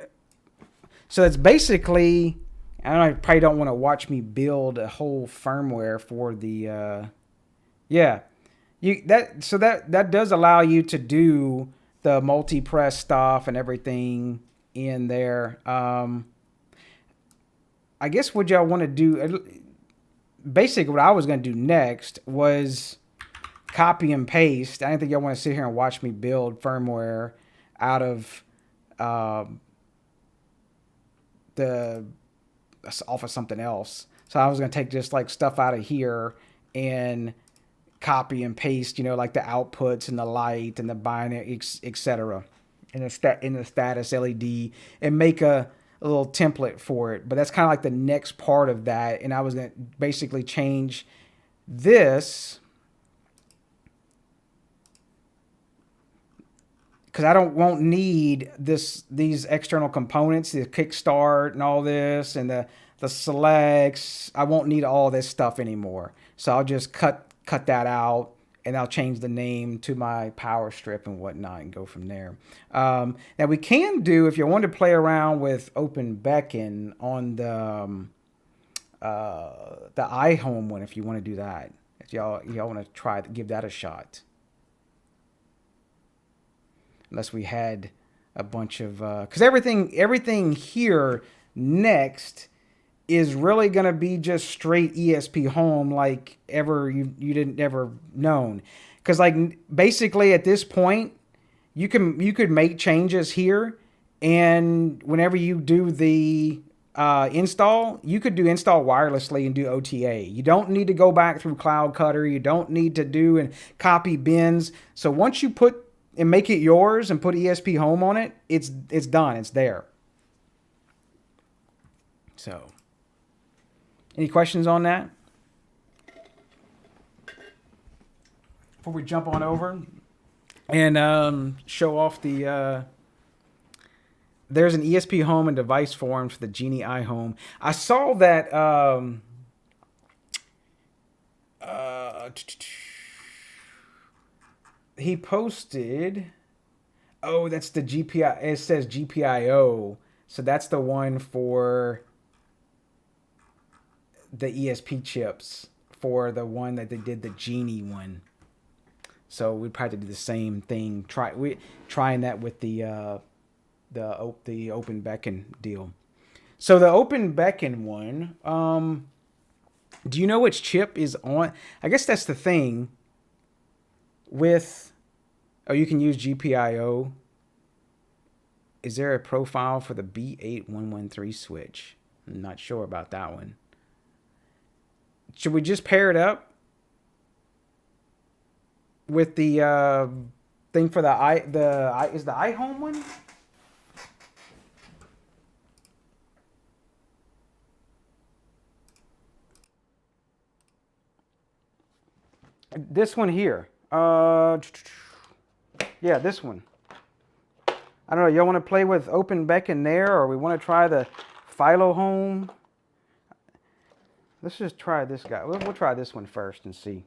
So it's basically. I probably don't want to watch me build a whole firmware for the. Yeah, that does allow you to do the multi-press stuff and everything in there. I guess what y'all want to do. Basically, what I was going to do next was copy and paste. I didn't think y'all want to sit here and watch me build firmware out of off of something else. So I was going to take just like stuff out of here and copy and paste, like the outputs and the light and the binary, etc. in the status LED and make a little template for it. But that's kind of like the next part of that. And I was going to basically change this because I won't need these external components, the kickstart and all this and the selects. I won't need all this stuff anymore. So I'll just cut that out, and I'll change the name to my power strip and whatnot and go from there. Now we can do, if you want to play around with OpenBeken on the iHome one, if you want to do that, if y'all want to give that a shot. unless we had a bunch of because everything here next is really gonna be just straight ESPHome like ever you didn't ever known, because like basically at this point you could make changes here, and whenever you do the install, you could do install wirelessly and do OTA. You don't need to go back through CloudCutter. You don't need to do and copy bins. So once you put and make it yours and put ESPHome on it, it's done. It's there. So, any questions on that? Before we jump on over and show off the... there's an ESPHome and device forum for the Genie iHome. I saw that he posted... Oh, that's the GPI. It says GPIO. So that's the one for the ESP chips, for the one that they did the Genie one. So we'd probably do the same thing. Trying that with the OpenBeken deal. So the OpenBeken one, do you know which chip is on? I guess that's the thing with... Oh, you can use GPIO. Is there a profile for the B8113 switch? I'm not sure about that one. Should we just pair it up with the thing for is the iHome one? This one here. Yeah, this one. I don't know. Y'all want to play with OpenBeken there, or we want to try the ECoflow? Let's just try this guy. We'll try this one first and see.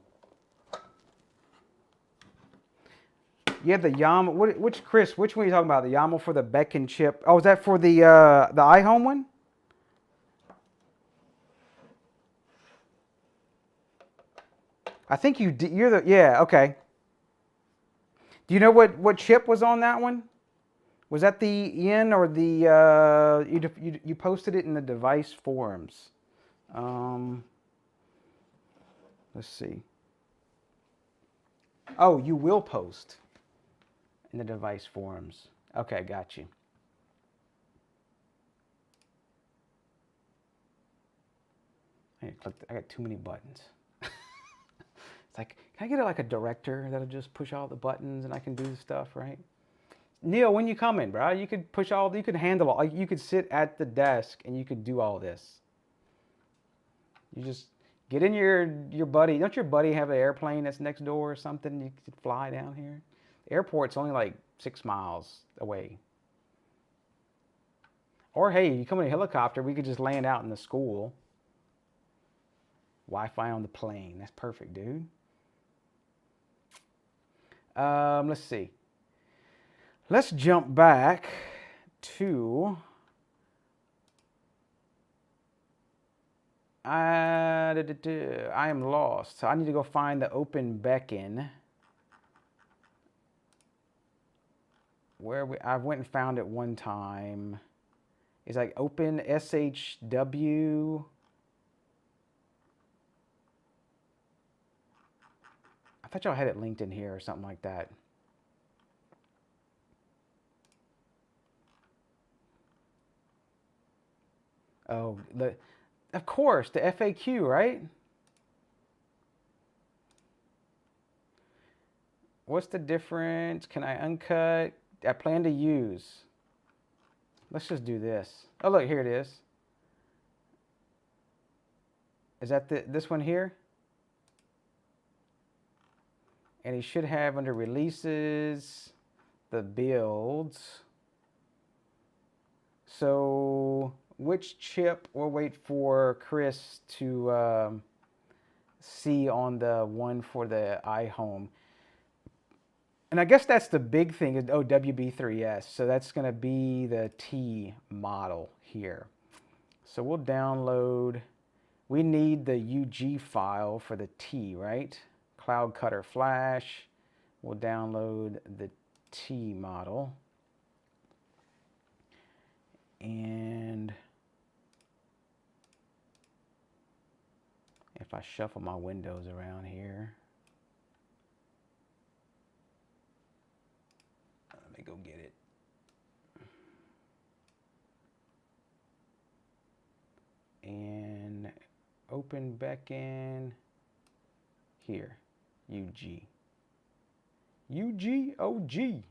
Yeah, the YAML. Which one are you talking about? The YAML for the Beken chip? Oh, is that for the iHome one? I think you're the... Yeah, okay. Do you know what chip was on that one? Was that the N or the... you posted it in the device forums. Let's see. Oh, you will post in the device forums. Okay, got you. I got too many buttons. It's like, can I get like a director that'll just push all the buttons and I can do the stuff, right? Neil, when you come in, bro, you could push all, you could handle all, you could sit at the desk and you could do all this. You just get in your buddy. Don't your buddy have an airplane that's next door or something? You could fly down here. The airport's only like 6 miles away. Or hey, you come in a helicopter, we could just land out in the school. Wi-Fi on the plane. That's perfect, dude. Let's see. Let's jump back to... I am lost. So I need to go find the OpenBeken. I went and found it one time. It's like OpenSHW. I thought y'all had it linked in here or something like that. Oh, of course, the FAQ, right? What's the difference? Can I uncut? I plan to use. Let's just do this. Oh, look, here it is. Is that this one here? And he should have under releases, the builds. So which chip? We'll wait for Chris to see on the one for the iHome. And I guess that's the big thing is WB3S. So that's going to be the T model here. So we'll download. We need the UG file for the T, right? CloudCutter Flash. We'll download the T model. And if I shuffle my windows around here, let me go get it. And OpenBeken here, UG. UGOG.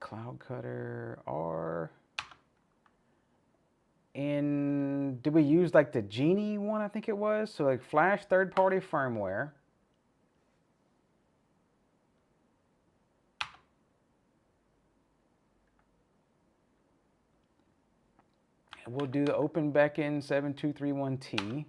CloudCutter R. And did we use like the Genie one, I think it was? So like Flash third-party firmware. And we'll do the OpenBeken 7231T.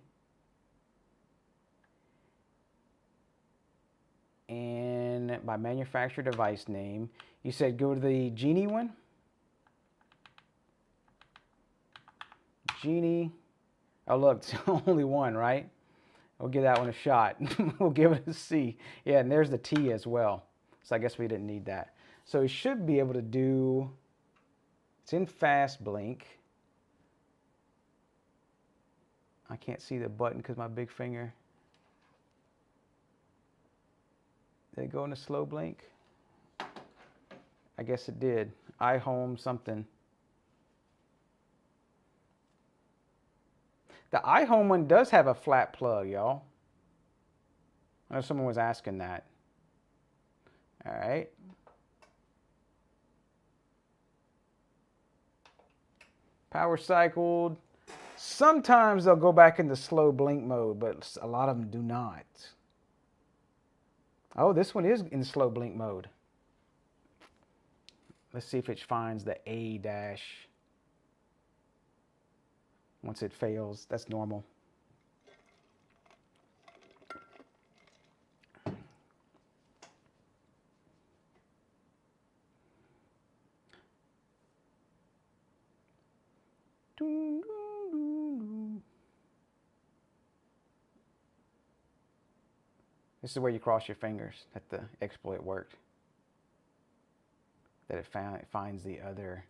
And by manufacturer device name, you said go to the Genie one? Genie. Oh, look, it's only one, right? We'll give that one a shot. We'll give it a C. Yeah, and there's the T as well. So I guess we didn't need that. So we should be able to do, it's in fast blink. I can't see the button because my big finger. Did it go into slow blink? I guess it did. iHome something. The iHome one does have a flat plug, y'all. I know someone was asking that. All right. Power cycled. Sometimes they'll go back into slow blink mode, but a lot of them do not. Oh, this one is in slow blink mode. Let's see if it finds the A dash. Once it fails, that's normal. This is where you cross your fingers that the exploit worked. That it finds the other.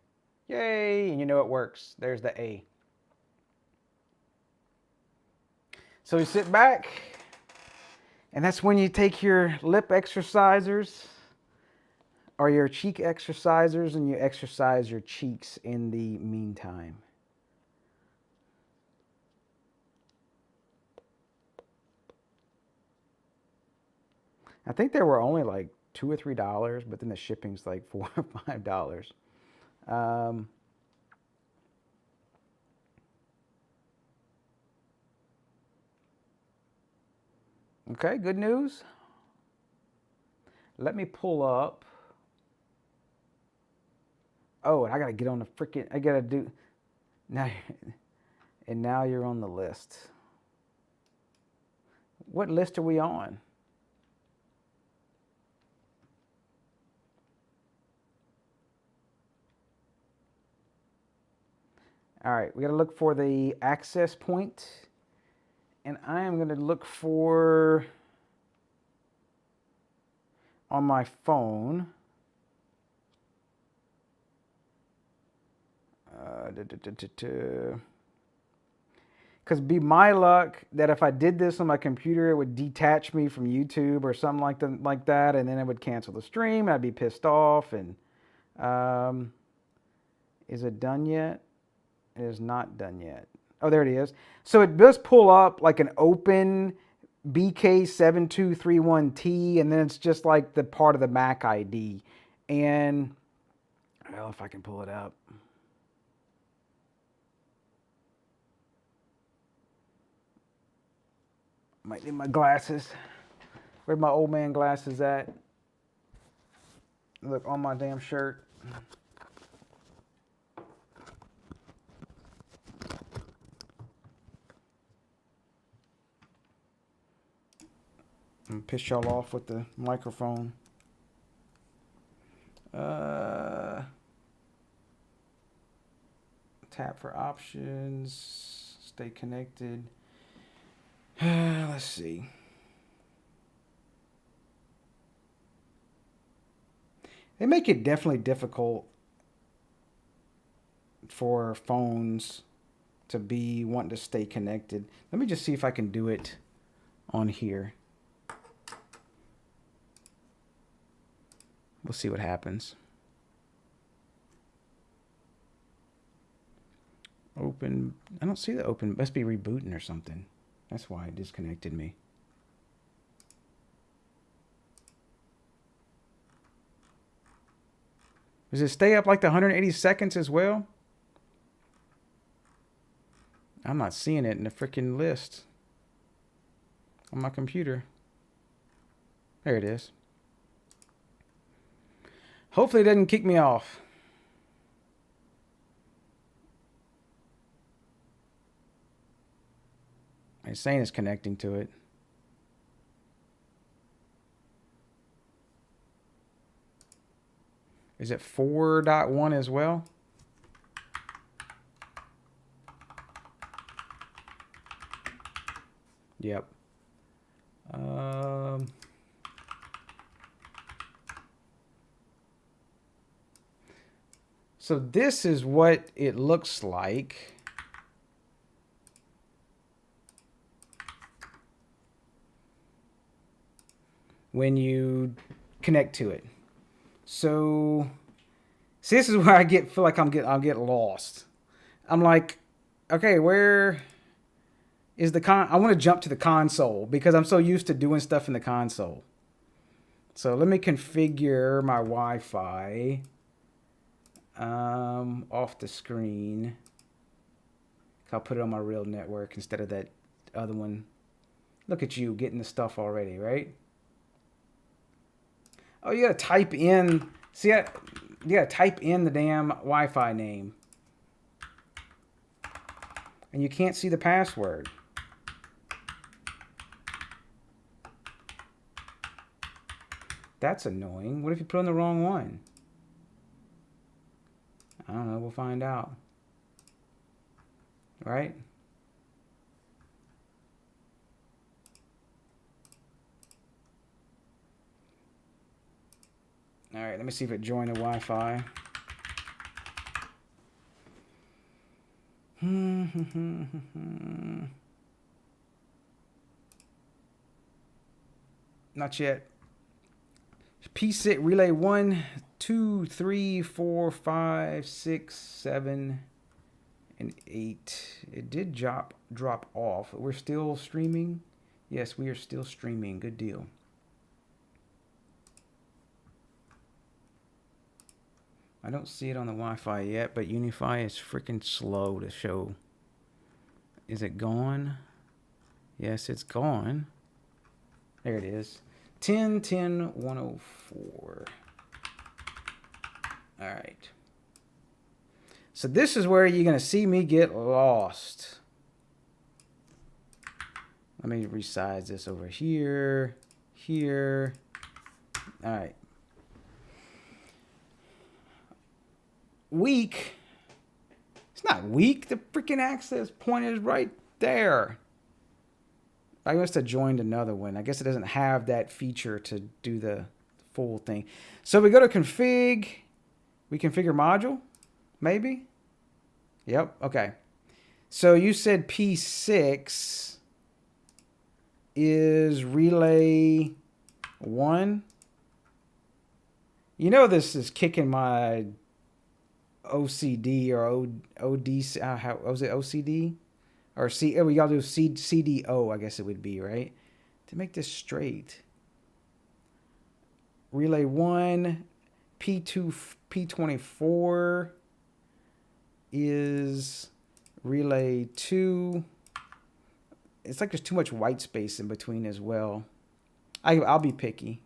Yay! And you know it works. There's the A. So you sit back, and that's when you take your lip exercisers or your cheek exercisers and you exercise your cheeks in the meantime. I think they were only like $2 or $3, but then the shipping's like $4 or $5. Okay, good news. Let me pull up. Oh, and I gotta get on the freaking. I gotta do now. And now you're on the list. What list are we on? All right, we got to look for the access point, and I am going to look for on my phone. Because be my luck that if I did this on my computer, it would detach me from YouTube or something like that, and then it would cancel the stream. I'd be pissed off. And is it done yet? It is not done yet. Oh, there it is. So it does pull up like an open BK7231T, and then it's just like the part of the Mac ID. And, well, if I can pull it up. Might need my glasses. Where's my old man glasses at? Look, on my damn shirt. I'm gonna piss y'all off with the microphone. Tap for options. Stay connected. Let's see. They make it definitely difficult for phones to be wanting to stay connected. Let me just see if I can do it on here. We'll see what happens. Open. I don't see the open. Must be rebooting or something. That's why it disconnected me. Does it stay up like the 180 seconds as well? I'm not seeing it in the freaking list on my computer. There it is. Hopefully it doesn't kick me off. It's saying it's connecting to it. Is it 4.1 as well? Yep. So this is what it looks like. When you connect to it. So, see, this is where I feel like I'll get lost. I'm like, okay, where is the I want to jump to the console because I'm so used to doing stuff in the console. So let me configure my Wi-Fi off the screen. I'll put it on my real network instead of that other one. Look at you getting the stuff already, right? Oh, you gotta type in. See, you gotta type in the damn Wi-Fi name, and you can't see the password. That's annoying. What if you put in the wrong one? I don't know. We'll find out. Right? All right, let me see if it joined the Wi-Fi. Not yet. P6 relay 1, 2, 3, 4, 5, 6, 7, and 8. It did drop off. We're still streaming. Yes, we are still streaming. Good deal. I don't see it on the Wi-Fi yet, but Unify is freaking slow to show. Is it gone? Yes, it's gone. There it is. 10.10.104. All right. So this is where you're going to see me get lost. Let me resize this over here. Here. All right. Weak. It's not weak. The freaking access point is right there. I must have joined another one. I guess it doesn't have that feature to do the full thing. So we go to config. We configure module, maybe? Yep, okay. So you said P6 is relay 1. You know this is kicking my OCD or ODC. How was it? OCD or C? Oh, we gotta do CDO. I guess it would be right to make this straight. Relay 1, P2, P24 is relay 2. It's like there's too much white space in between as well. I'll be picky.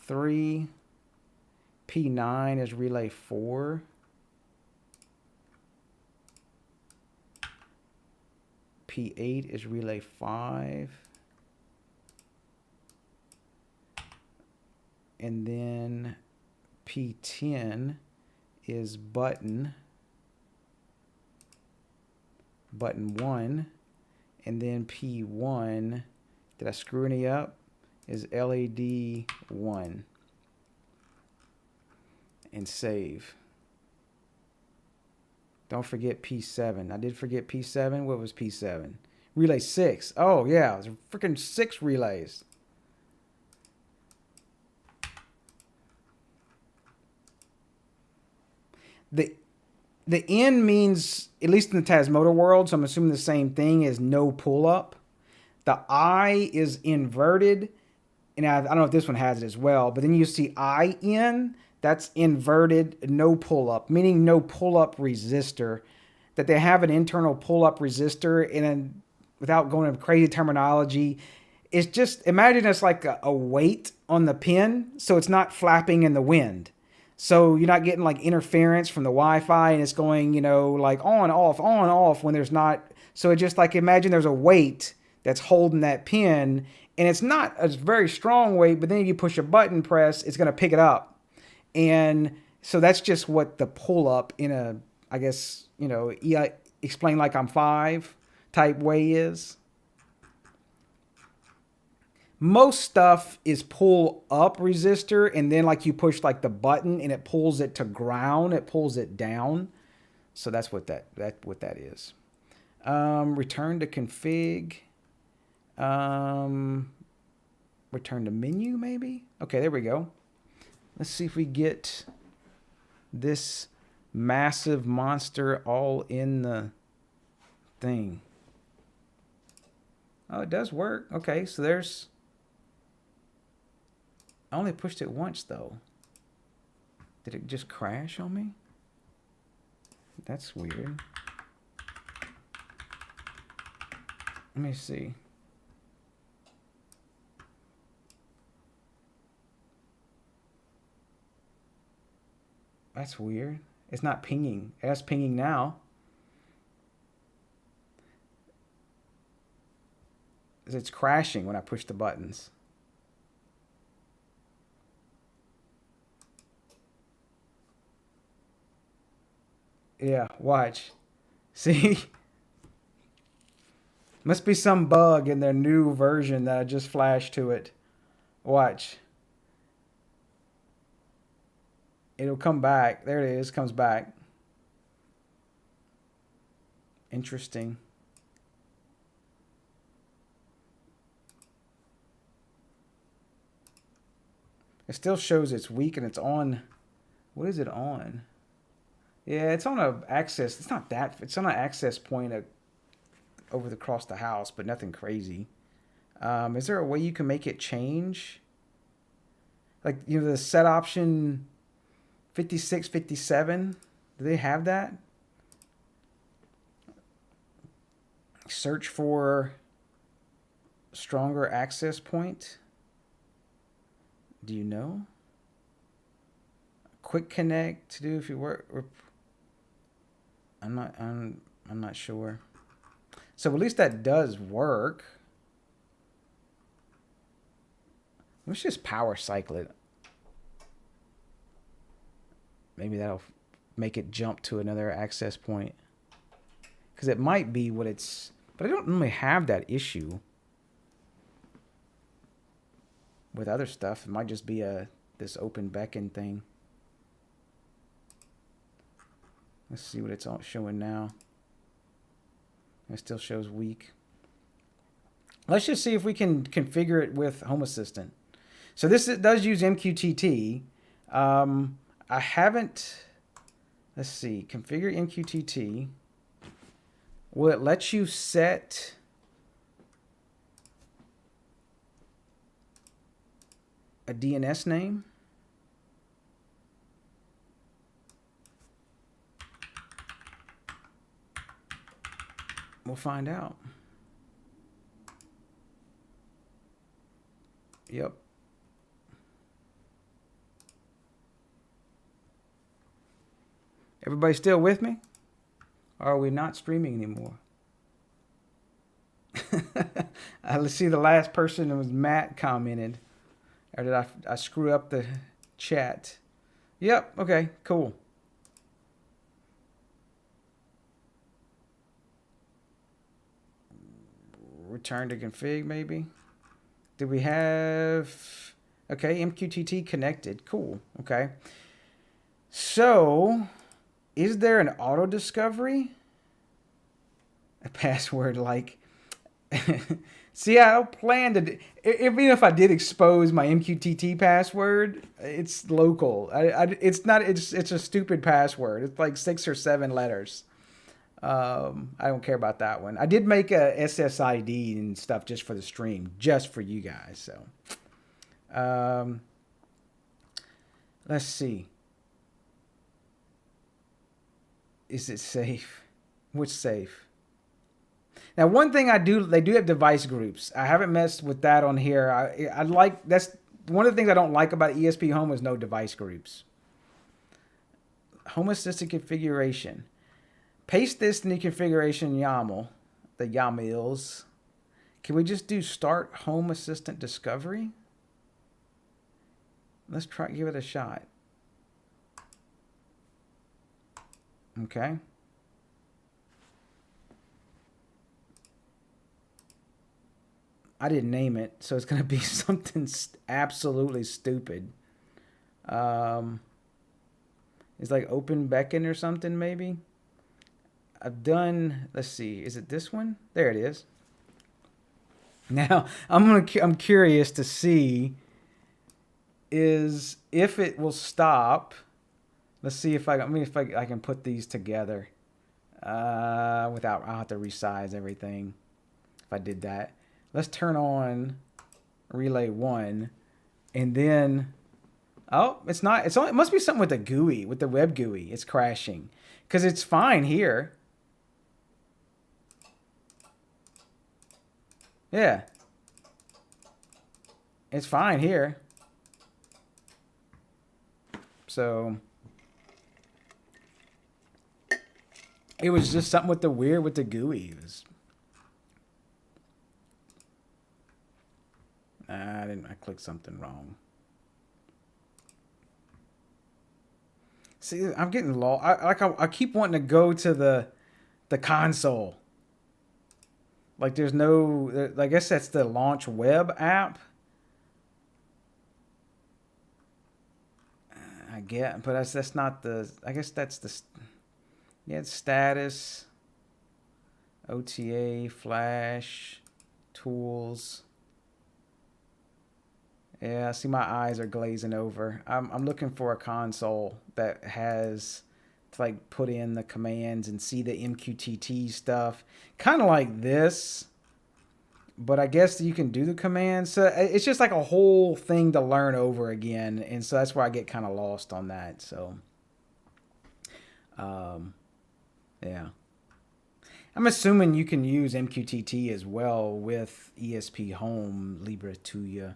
3. P9 is relay 4. P8 is relay 5. And then P10 is button 1. And then P1, did I screw any up? Is LED 1. And save. Don't forget P7. I did forget P7. What was P7? Relay 6. Oh, yeah. There's freaking 6 relays. The N means, at least in the Tasmoda world, so I'm assuming the same thing as no pull-up. The I is inverted. And I don't know if this one has it as well, but then you see IN, that's inverted, no pull-up, meaning no pull-up resistor. That they have an internal pull-up resistor, and then, without going into crazy terminology, it's just, imagine it's like a weight on the pin, so it's not flapping in the wind. So you're not getting like interference from the Wi-Fi, and it's going, you know, like on, off when there's not. So it's just like, imagine there's a weight that's holding that pin, and it's not a very strong weight, but then if you push a button press, it's going to pick it up. And so that's just what the pull up in a, I guess, you know, explain like I'm 5 type way is. Most stuff is pull up resistor, and then like you push like the button and it pulls it to ground, it pulls it down. So that's what that is. Return to config. Return to menu maybe. Okay, there we go. Let's see if we get this massive monster all in the thing. Oh, it does work. Okay, so there's, I only pushed it once though. Did it just crash on me? That's weird. Let me see. That's weird. It's not pinging. It's pinging now. It's crashing when I push the buttons. Yeah, watch. See? Must be some bug in their new version that I just flashed to it. Watch. It'll come back. There it is. Comes back. Interesting. It still shows it's weak and it's on. What is it on? Yeah, it's on a access. It's not that. It's on an access point over across the house, but nothing crazy. Is there a way you can make it change? Like, you know, the set option 56, 57. Do they have that? Search for stronger access point. Do you know? Quick connect to do if you work. I'm not sure. So at least that does work. Let's just power cycle it. Maybe that'll make it jump to another access point. Because it might be what it's... But I don't normally have that issue with other stuff. It might just be this OpenBeken thing. Let's see what it's all showing now. It still shows weak. Let's just see if we can configure it with Home Assistant. So this does use MQTT. I haven't... Let's see. Configure MQTT. Will it let you set... a DNS name? We'll find out. Yep. Everybody still with me? Or are we not streaming anymore? Let's see, the last person, it was Matt, commented. Or did I screw up the chat? Yep, okay, cool. return to config maybe. Do we have, okay, MQTT connected. Cool. Okay. So is there an auto discovery? A password like, see, I don't plan to, even if I did expose my MQTT password, it's local. It's not, it's a stupid password. It's like 6 or 7 letters. I don't care about that one. I did make a SSID and stuff just for the stream, just for you guys. So, let's see. Is it safe? Which safe? Now, one thing they do have device groups. I haven't messed with that on here. I like, that's one of the things I don't like about ESPHome is no device groups. Home Assistant configuration. Paste this in the configuration YAML, the YAMLs. Can we just do start Home Assistant discovery? Let's give it a shot. Okay. I didn't name it, so it's going to be something absolutely stupid. It's like OpenBeken or something, maybe. I've done, let's see, is it this one? There it is. Now, I'm curious to see is if it will stop. Let's see if I can put these together without, I'll have to resize everything if I did that. Let's turn on relay 1 and then, oh, it's not, it must be something with the GUI, with the web GUI. It's crashing because it's fine here. Yeah. It's fine here. So it was just something with the GUI. It was, I clicked something wrong. See, I'm getting lost. I keep wanting to go to the console. Like there's no, I guess that's the launch web app. I get, but that's not the, I guess that's the, yeah, it's status, OTA, Flash, tools. Yeah, see my eyes are glazing over. I'm looking for a console that has to like put in the commands and see the MQTT stuff. Kind of like this, but I guess you can do the commands. So it's just like a whole thing to learn over again. And so that's where I get kind of lost on that. So, yeah. I'm assuming you can use MQTT as well with ESPHome, Libre TUYA.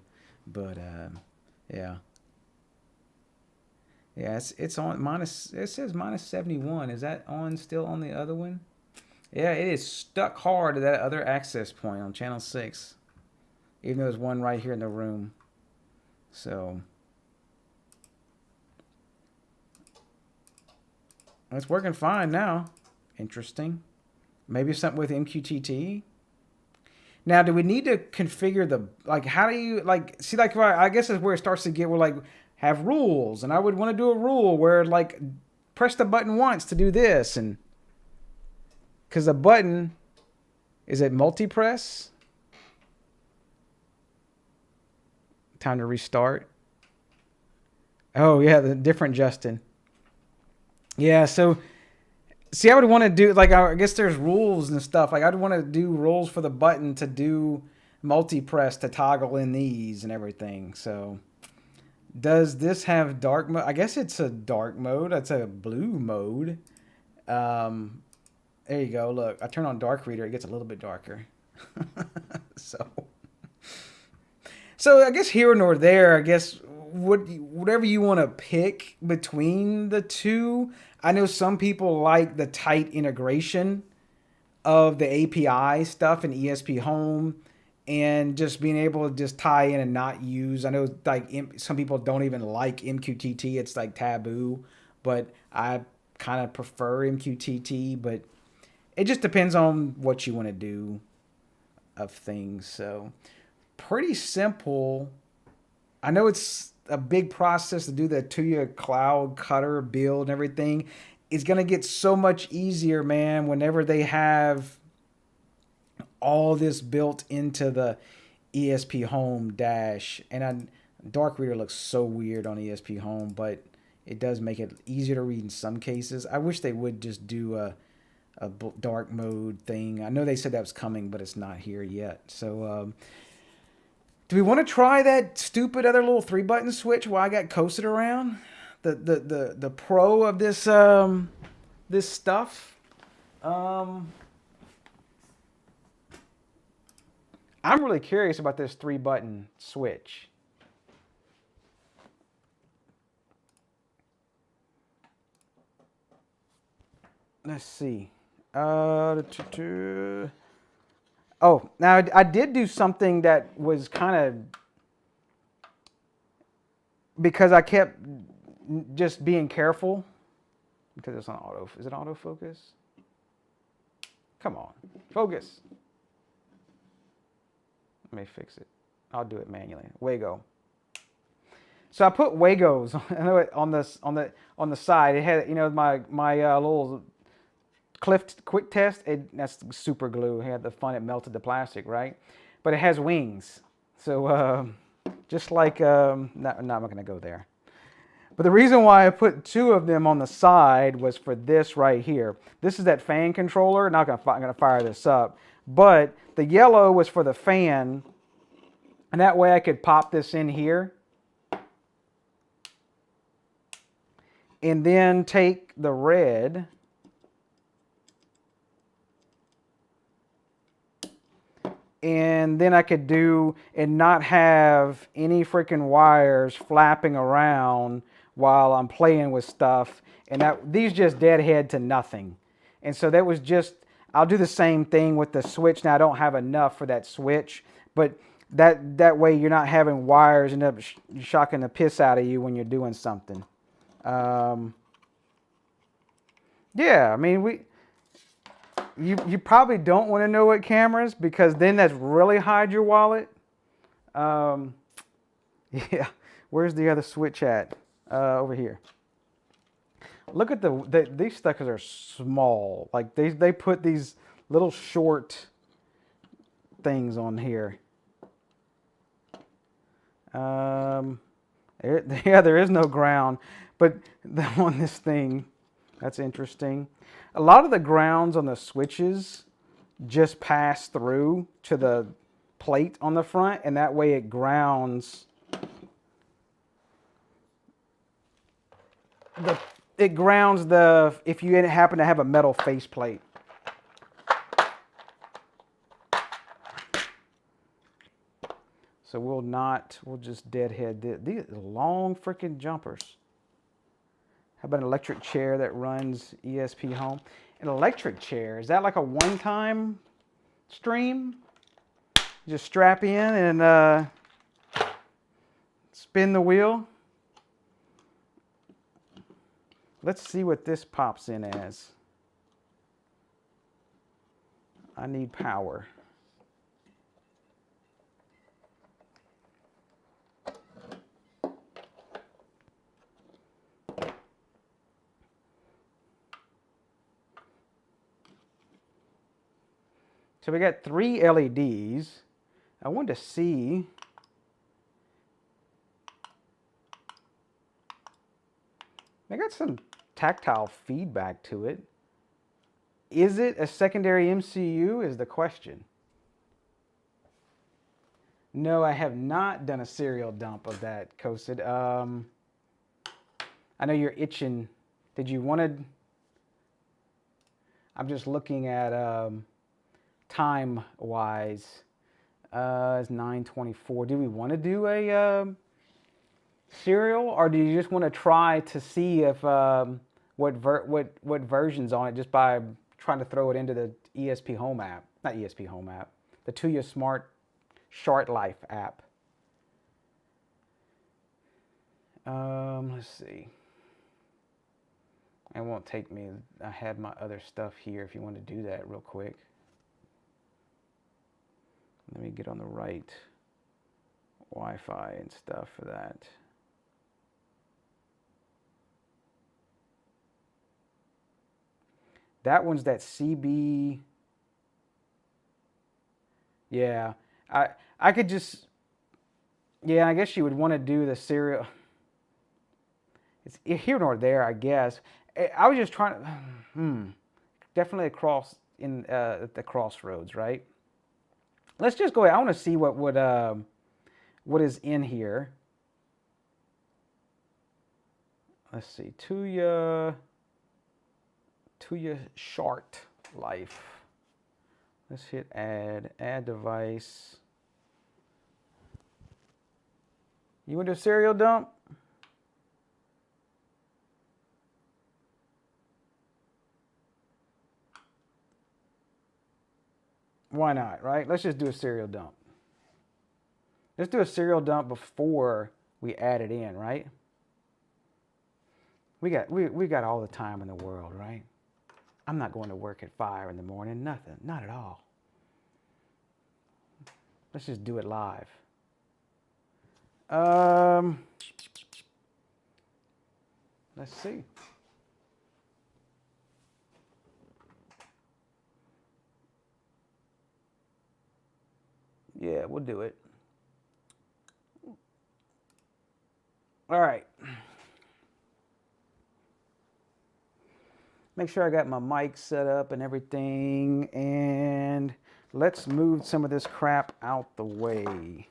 But yeah, it's on minus. It says minus 71. Is that still on the other one? Yeah, it is stuck hard to that other access point on channel 6, even though there's one right here in the room. So it's working fine now. Interesting. Maybe something with MQTT. Now, do we need to configure the, like, how do you, like, see, like, I guess that's where it starts to get, where, like, have rules. And I would want to do a rule where, like, press the button once to do this. And, because the button, is it multi-press? Time to restart. Oh, yeah, the different Justin. Yeah, so, see, I would want to do, like, I guess there's rules and stuff. Like, I'd want to do rules for the button to do multi-press to toggle in these and everything. So, does this have dark mode? I guess it's a dark mode. It's a blue mode. There you go. Look, I turn on Dark Reader. It gets a little bit darker. So I guess here nor there, I guess whatever you want to pick between the two. I know some people like the tight integration of the API stuff in ESPHome and just being able to just tie in and not use. I know like some people don't even like MQTT. It's like taboo, but I kind of prefer MQTT, but it just depends on what you want to do. of things. So pretty simple. I know it's a big process to do the TUYA CloudCutter build and everything. It's going to get so much easier, man, whenever they have all this built into the ESPHome dash. And Dark Reader looks so weird on ESPHome, but it does make it easier to read in some cases. I wish they would just do a dark mode thing. I know they said that was coming, but it's not here yet. So, do we want to try that stupid other little 3-button switch while I got coasted around? The pro of this this stuff. I'm really curious about this 3-button switch. Let's see. Oh, now I did do something that was kind of, because I kept just being careful, because it's on auto. Is it autofocus? Come on, focus. Let me fix it. I'll do it manually. Wago. So I put Wagos on the side. It had, you know, my little quick test. That's super glue. It had the fun. It melted the plastic, right? But it has wings. So just like I'm not going to go there. But the reason why I put 2 of them on the side was for this right here. This is that fan controller. Not going to fire this up, but the yellow was for the fan, and that way I could pop this in here, and then take the red and then I could do and not have any freaking wires flapping around while I'm playing with stuff. And these just deadhead to nothing. And so that was just, I'll do the same thing with the switch. Now I don't have enough for that switch, but that way you're not having wires end up shocking the piss out of you when you're doing something. Yeah, I mean, you probably don't want to know what cameras, because then that's really hide your wallet. Yeah, where's the other switch at? Over here. Look at these suckers are small. Like they put these little short things on here. Yeah, there is no ground, but on this thing, that's interesting. A lot of the grounds on the switches just pass through to the plate on the front, and that way it grounds if you happen to have a metal faceplate. So we'll just deadhead these long freaking jumpers. How about an electric chair that runs ESPHome? An electric chair, is that like a one-time stream? Just strap in and spin the wheel. Let's see what this pops in as. I need power. So we got 3 LEDs. I wanted to see. I got some tactile feedback to it. Is it a secondary MCU is the question. No, I have not done a serial dump of that, Coasted. I know you're itching. Did you want to? I'm just looking at time-wise. It's 9:24. Do we want to do a serial, or do you just want to try to see if what version's on it just by trying to throw it into the ESPHome app? Not ESPHome app. The TUYA Smart Short Life app. Let's see. It won't take me. I have my other stuff here if you want to do that real quick. Let me get on the right Wi-Fi and stuff for that. That one's that CB. Yeah, I could just, yeah, I guess you would want to do the serial. It's here nor there, I guess. I was just trying to, definitely across in at the crossroads, right? Let's just go ahead. I want to see what is in here. Let's see, TUYA Shart Life. Let's hit add device. You want to do serial dump? Why not, right? Let's just do a serial dump. Let's do a serial dump before we add it in, right? We got all the time in the world, right? I'm not going to work at 5 in the morning, nothing, not at all. Let's just do it live. Let's see. Yeah, we'll do it. All right. Make sure I got my mic set up and everything, and let's move some of this crap out the way.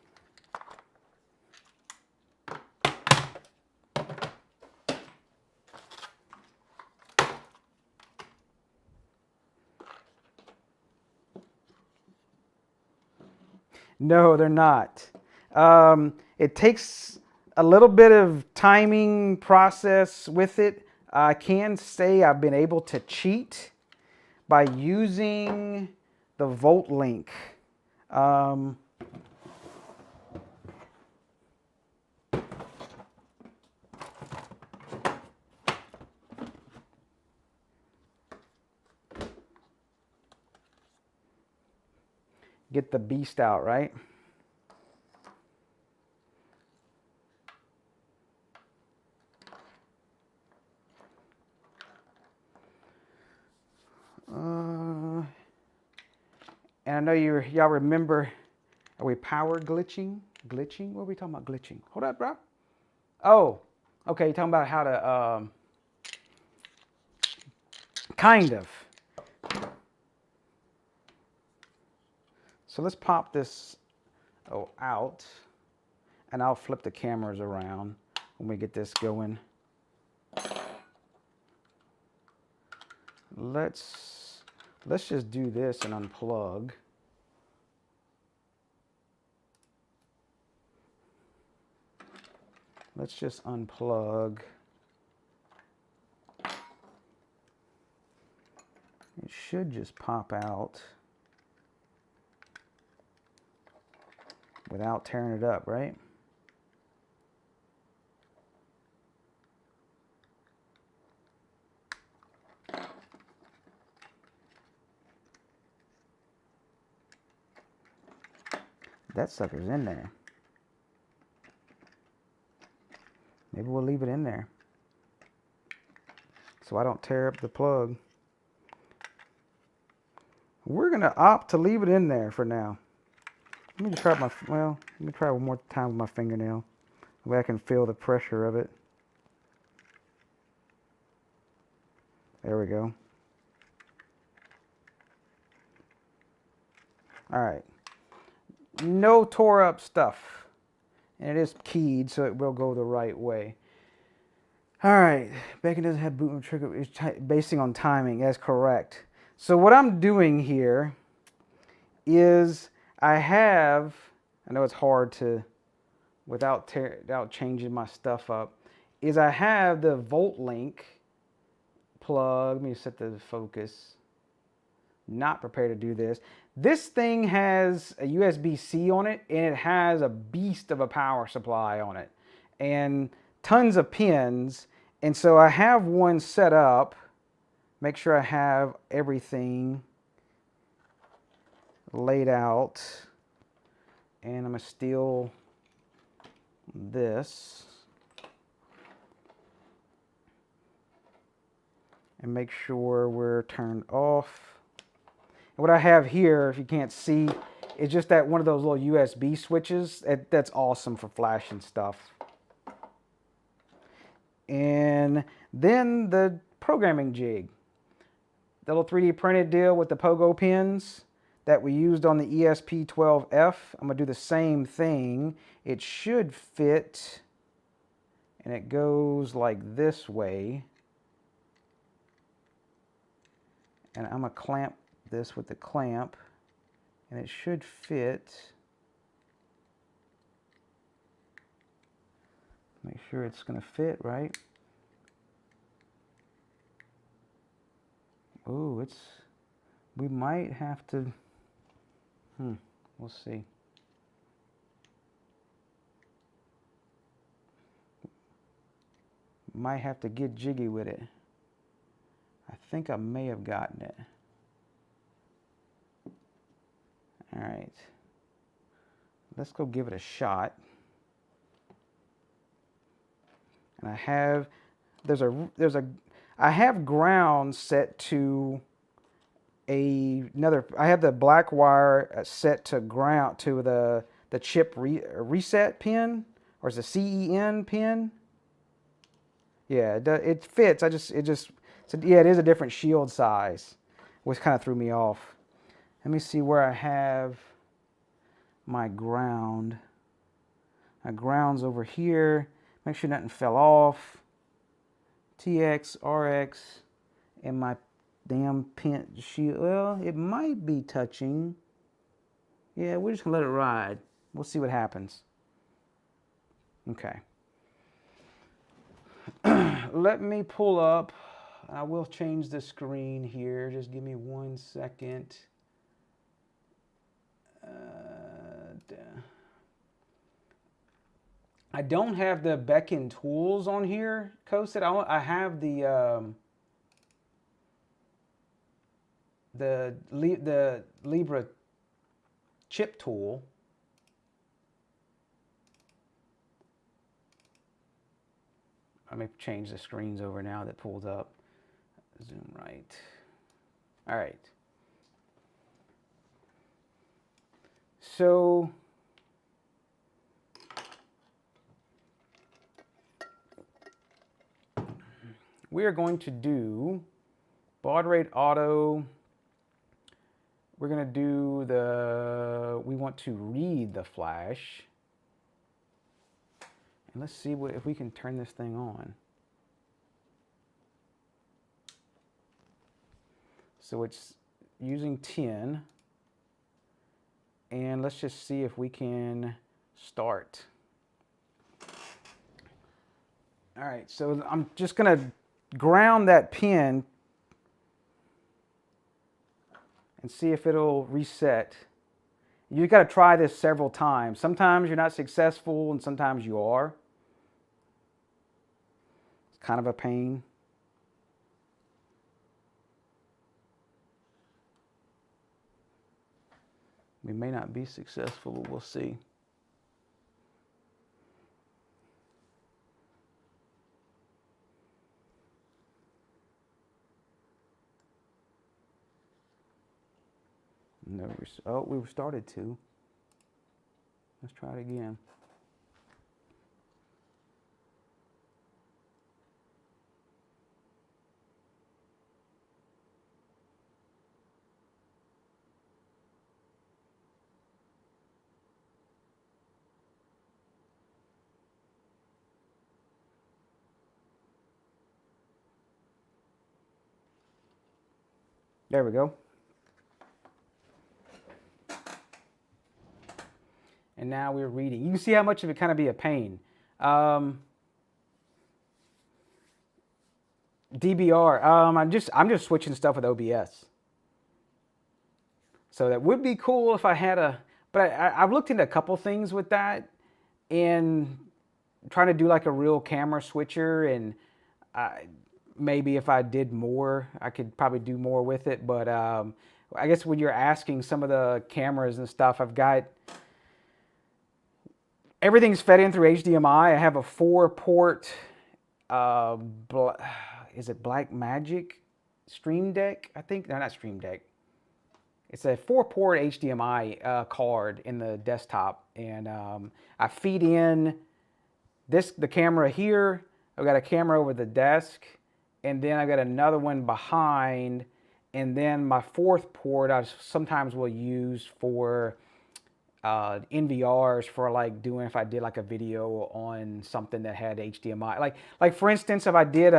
No, they're not. It takes a little bit of timing process with it. I can say I've been able to cheat by using the volt link. Get the beast out, right? And I know y'all remember, are we power glitching? Glitching? What are we talking about glitching? Hold up, bro. Oh, okay, you're talking about how to, kind of. So let's pop this out, and I'll flip the cameras around when we get this going. Let's just do this and unplug. Let's just unplug. It should just pop out without tearing it up, right? That sucker's in there. Maybe we'll leave it in there so I don't tear up the plug. We're gonna opt to leave it in there for now. Let me try let me try one more time with my fingernail. That way I can feel the pressure of it. There we go. All right. No tore up stuff. And it is keyed, so it will go the right way. All right. Beken doesn't have boot trigger. It's basing on timing. That's correct. So what I'm doing here is I know it's hard to, without changing my stuff up, is I have the volt link plug. Let me set the focus. Not prepared to do this. This thing has a USB-C on it, and it has a beast of a power supply on it, and tons of pins. And so I have one set up. Make sure I have everything laid out. And I'm going to steal this. And make sure we're turned off. And what I have here, if you can't see, is just that one of those little USB switches. That's awesome for flashing stuff. And then the programming jig. The little 3D printed deal with the pogo pins that we used on the ESP12F. I'm going to do the same thing. It should fit, and it goes like this way. And I'm going to clamp this with the clamp, and it should fit. Make sure it's going to fit, right? Oh, we might have to, we'll see. Might have to get jiggy with it. I think I may have gotten it. All right. Let's go give it a shot. And I have ground set to I have the black wire set to ground to the chip reset pin, or is it CEN pin? Yeah, it fits. Yeah, it is a different shield size, which kind of threw me off. Let me see where I have my ground. My ground's over here. Make sure nothing fell off. TX, RX, and my damn pin shield. Well, it might be touching. Yeah, we're just gonna let it ride. We'll see what happens. Okay. Let me pull up. I will change the screen here. Just give me 1 second. I don't have the Beken tools on here, Coasted. I have the Libra chip tool. Let me change the screens over now that pulls up. Zoom right. All right. So we are going to do baud rate auto. We're going to do we want to read the flash. And let's see if we can turn this thing on. So it's using 10. And let's just see if we can start. All right, so I'm just going to ground that pin and see if it'll reset. You've got to try this several times. Sometimes you're not successful and sometimes you are. It's kind of a pain. We may not be successful, but we'll see. No, oh, we started to. Let's try it again. There we go. And now we're reading. You can see how much of it kind of be a pain. DBR. I'm just switching stuff with OBS. So that would be cool if I had a. But I've looked into a couple things with that, and trying to do like a real camera switcher, and maybe if I did more, I could probably do more with it. But I guess when you're asking some of the cameras and stuff, I've got Everything's fed in through HDMI. I have a 4-port, is it Black Magic Stream Deck? I think, no, not Stream Deck. It's a 4-port HDMI card in the desktop, and I feed in the camera here. I've got a camera over the desk, and then I've got another one behind, and then my 4th port I sometimes will use for NVRs for like doing, if I did like a video on something that had HDMI. Like for instance, if I did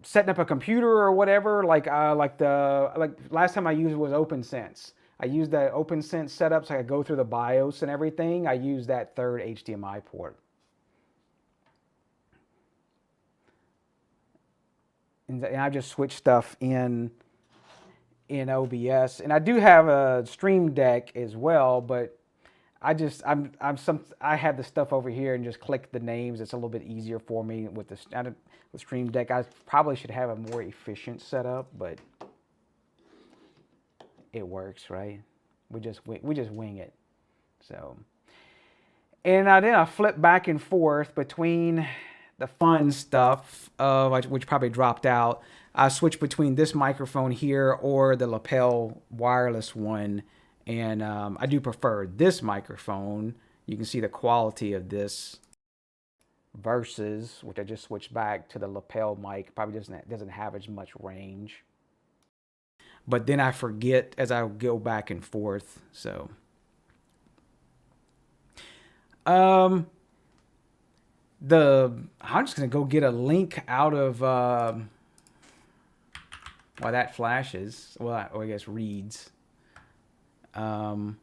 setting up a computer or whatever, like last time I used it was OpenSense. I used that OpenSense setup so I could go through the BIOS and everything. I used that 3rd HDMI port. And I just switched stuff in OBS, and I do have a Stream Deck as well, but I have the stuff over here and just click the names. It's a little bit easier for me with the Stream Deck. I probably should have a more efficient setup, but it works, right? We just wing it. So, and then I flip back and forth between the fun stuff, which probably dropped out. I switch between this microphone here or the lapel wireless one, and I do prefer this microphone. You can see the quality of this versus, which I just switched back to the lapel mic. Probably doesn't have as much range. But then I forget as I go back and forth. So, I'm just gonna go get a link out of. Well, that flashes. Well, I guess reads. The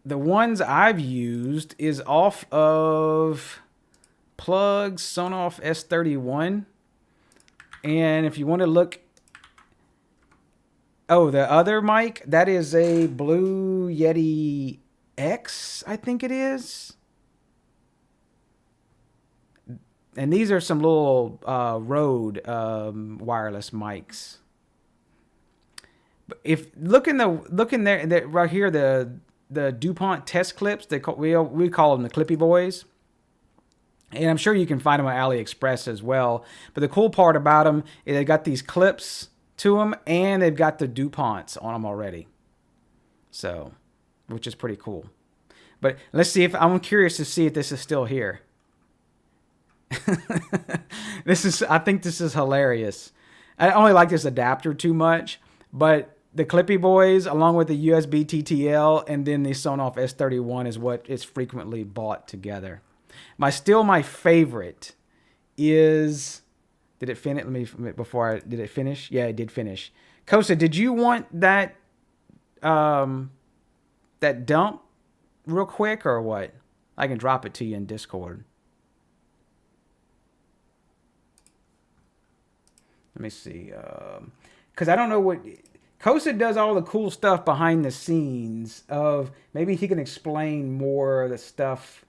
ones I've used is off of Plugs Sonoff S31. And if you want to look... Oh, the other mic, that is a Blue Yeti X, I think it is. And these are some little Rode wireless mics. But if look in there right here, the DuPont test clips, we call them the Clippy Boys. And I'm sure you can find them on AliExpress as well. But the cool part about them is they got these clips to them, and they've got the DuPonts on them already. So, which is pretty cool. But let's see if I'm curious to see if this is still here. I think this is hilarious. I only like this adapter too much, but the Clippy Boys, along with the USB TTL, and then the Sonoff S31 is what is frequently bought together. My favorite is, did it finish? Did it finish? Yeah, it did finish. Kosa, did you want that that dump real quick or what? I can drop it to you in Discord. Let me see, because I don't know what... Kosa does all the cool stuff behind the scenes of... Maybe he can explain more of the stuff.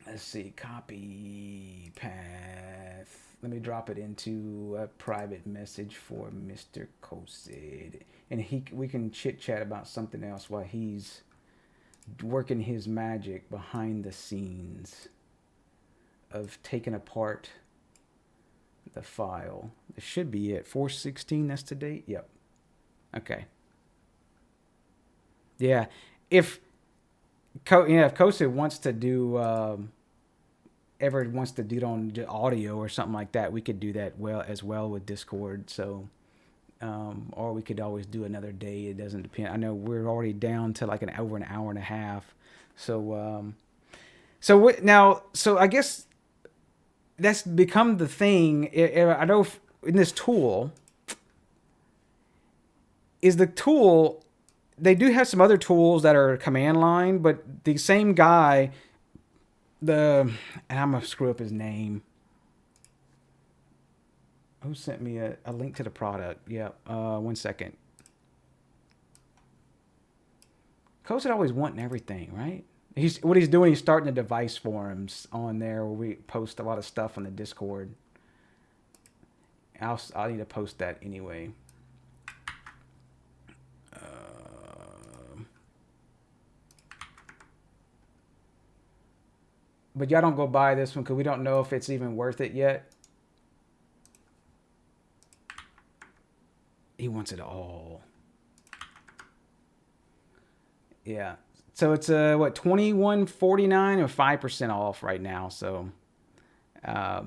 Let's see, copy path. Let me drop it into a private message for Mr. Kosid. And we can chit-chat about something else while he's working his magic behind the scenes of taking apart... the file. This should be it. 4/16, that's the date? Yep. Okay. Yeah. If Kosa wants to do wants to do it on audio or something like that, we could do that as well with Discord. So or we could always do another day. It doesn't depend. I know we're already down to like over an hour and a half. So so I guess that's become the thing. I know in this tool, they do have some other tools that are command line, but the same guy, and I'm going to screw up his name. Who sent me a link to the product? Yeah, 1 second. Kosa's always wanting everything, right? What he's doing, he's starting the device forums on there where we post a lot of stuff on the Discord. I'll need to post that anyway. But y'all don't go buy this one because we don't know if it's even worth it yet. He wants it all. Yeah. So it's what, $21.49 or 5% off right now. So all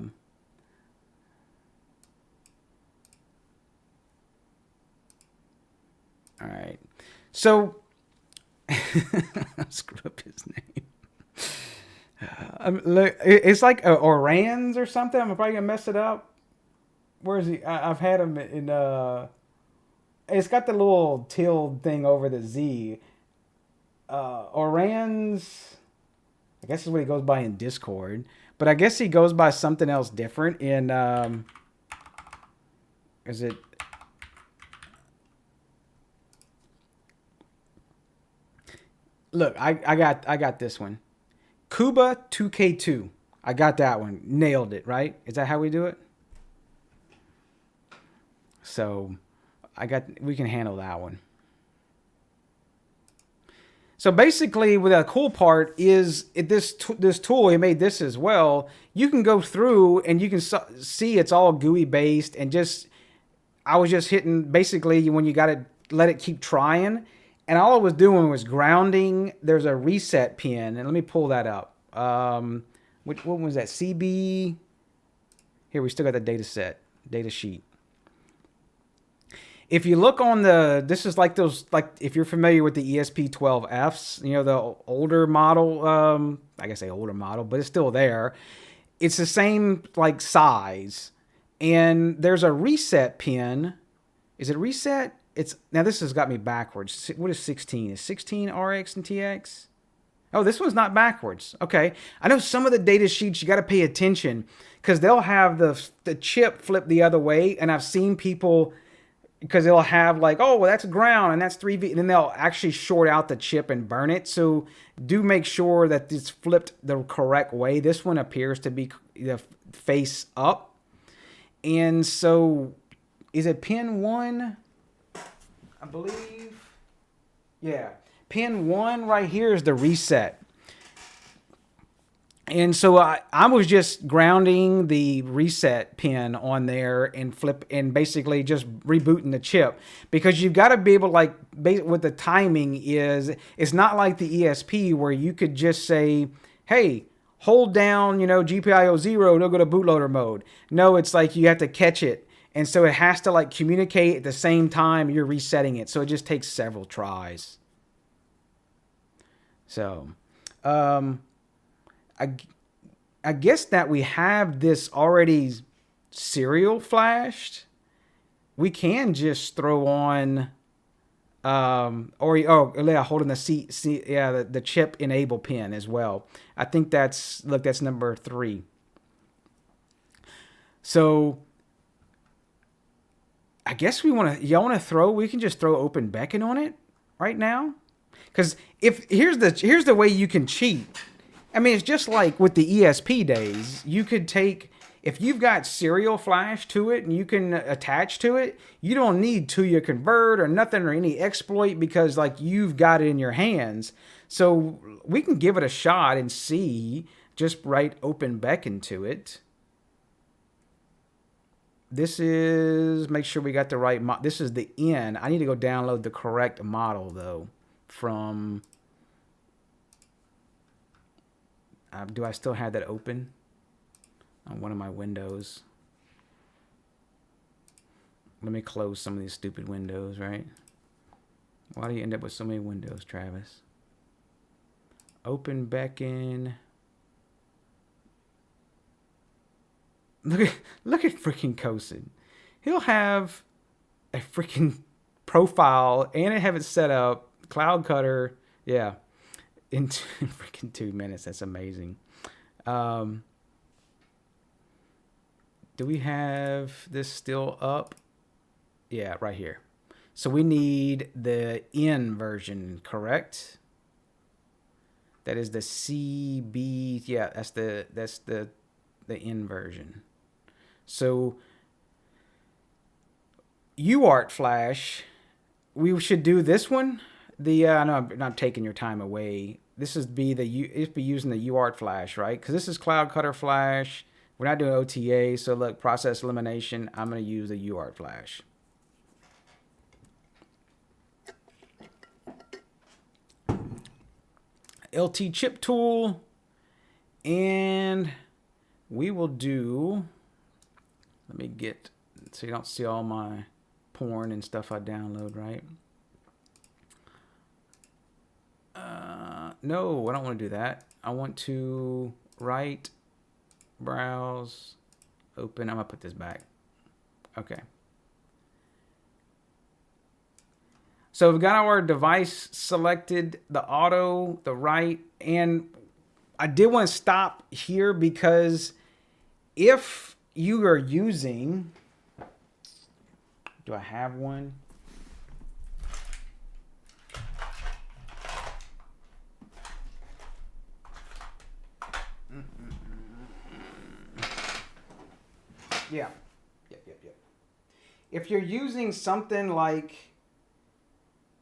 right. So screw up his name. Look, it's like Orans or something. I'm probably gonna mess it up. Where is he? I've had him in. It's got the little tilde thing over the Z. Orans, I guess is what he goes by in Discord, but I guess he goes by something else different in. Is it? Look, I got this one. Cuba 2K2. I got that one. Nailed it, right? Is that how we do it? So we can handle that one. So basically, what the cool part is, this tool, he made this as well. You can go through and you can see it's all GUI based, and I was just hitting basically when you got to let it keep trying, and all I was doing was grounding. There's a reset pin, and let me pull that up. What was that? CB. Here, we still got the data sheet. If you look on this is like those, like if you're familiar with the ESP12Fs, you know, the older model, I guess say older model, but it's still there. It's the same like size, and there's a reset pin. Is it reset? Now this has got me backwards. What is 16? Is 16 RX and TX? Oh, this one's not backwards. Okay. I know some of the data sheets you got to pay attention because they'll have the chip flip the other way, and I've seen people, because they'll have like, oh, well, that's ground and that's 3V, and then they'll actually short out the chip and burn it. So do make sure that it's flipped the correct way. This one appears to be the face up. And so is it pin 1? I believe. Yeah. Pin 1 right here is the reset. And so I was just grounding the reset pin on there and basically just rebooting the chip, because you've got to be able to, like, what the timing is. It's not like the ESP where you could just say, hey, hold down, GPIO 0, it'll go to bootloader mode. No, it's like you have to catch it. And so it has to like communicate at the same time you're resetting it. So it just takes several tries. So, I guess that we have this already serial flashed. We can just throw on, holding the chip enable pin as well. I think that's number 3. So I guess we can just throw OpenBeken on it right now. Because here's the way you can cheat. I mean, it's just like with the ESP days. You could take, if you've got serial flash to it and you can attach to it, you don't need TUYA convert or nothing or any exploit, because like you've got it in your hands. So we can give it a shot and see. Just write OpenBeken to it. This is, make sure we got the right this is the N. I need to go download the correct model though from. Do I still have that open on one of my windows? Let me close some of these stupid windows, right? Why do you end up with so many windows, Travis? OpenBeken. Look at freaking Kosin. He'll have a freaking profile and have it set up. CloudCutter, yeah. In freaking 2 minutes. That's amazing. Do we have this still up? Yeah, right here. So we need the N version, correct? That is the CB. Yeah, that's the N version. So UART flash, we should do this one. No, I'm not taking your time away. this is it'd be using the UART flash, right? Because this is CloudCutter flash. We're not doing OTA, so look, process elimination. I'm going to use the UART flash. LT chip tool, and we will do, let me get, so you don't see all my porn and stuff I download, right? No, I don't want to do that. I want to write, browse, open. I'm going to put this back. Okay. So we've got our device selected, the auto, the right, and I did want to stop here because if you are using, do I have one? Yeah. Yep. If you're using something like,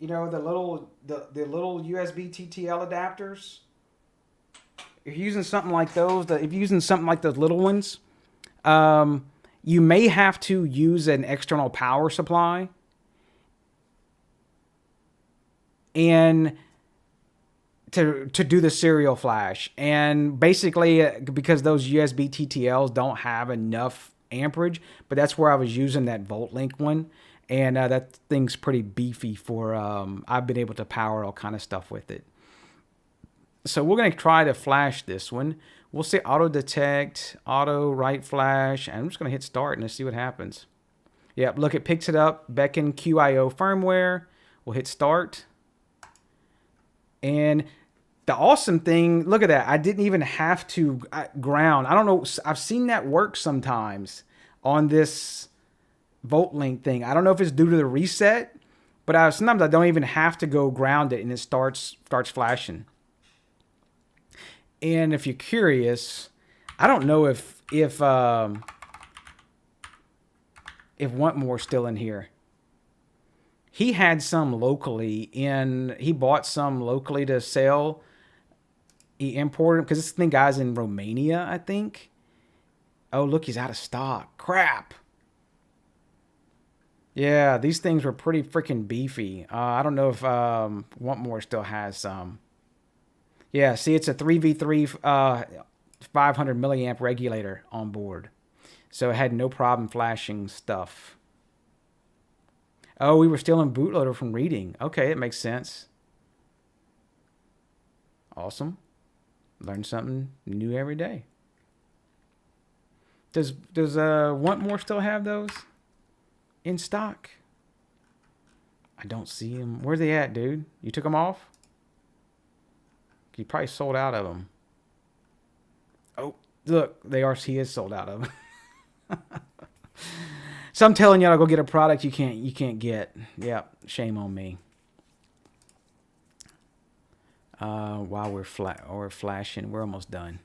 you know, the little USB TTL adapters, if you're using something like those, if you're using something like those little ones, you may have to use an external power supply. And to do the serial flash. And basically, because those USB TTLs don't have enough amperage, but that's where I was using that VoltLink one. And that thing's pretty beefy for, I've been able to power all kind of stuff with it. So we're going to try to flash this one. We'll say auto detect, auto right flash, and I'm just going to hit start and let's see what happens. Yep, look, it picks it up, Beken QIO firmware. We'll hit start. And the awesome thing, look at that. I didn't even have to ground. I don't know. I've seen that work sometimes on this VoltLink thing. I don't know if it's due to the reset, but sometimes I don't even have to go ground it and it starts flashing. And if you're curious, I don't know if Want More's still in here. He had some locally he bought some locally to sell. He imported them because this thing guy's in Romania, I think. Oh, look, he's out of stock. Crap. Yeah, these things were pretty freaking beefy. I don't know if Want More still has some. Yeah, see, it's a 3v3 500 milliamp regulator on board. So it had no problem flashing stuff. Oh, we were stealing bootloader from reading. Okay, it makes sense. Awesome. Learn something new every day. Does Want More still have those in stock? I don't see them. Where they at, dude? You took them off? You probably sold out of them. Oh, look, he is sold out of them. So I'm telling you, I'll go get a product you can't get. Yeah, shame on me. While we're flashing, we're almost done.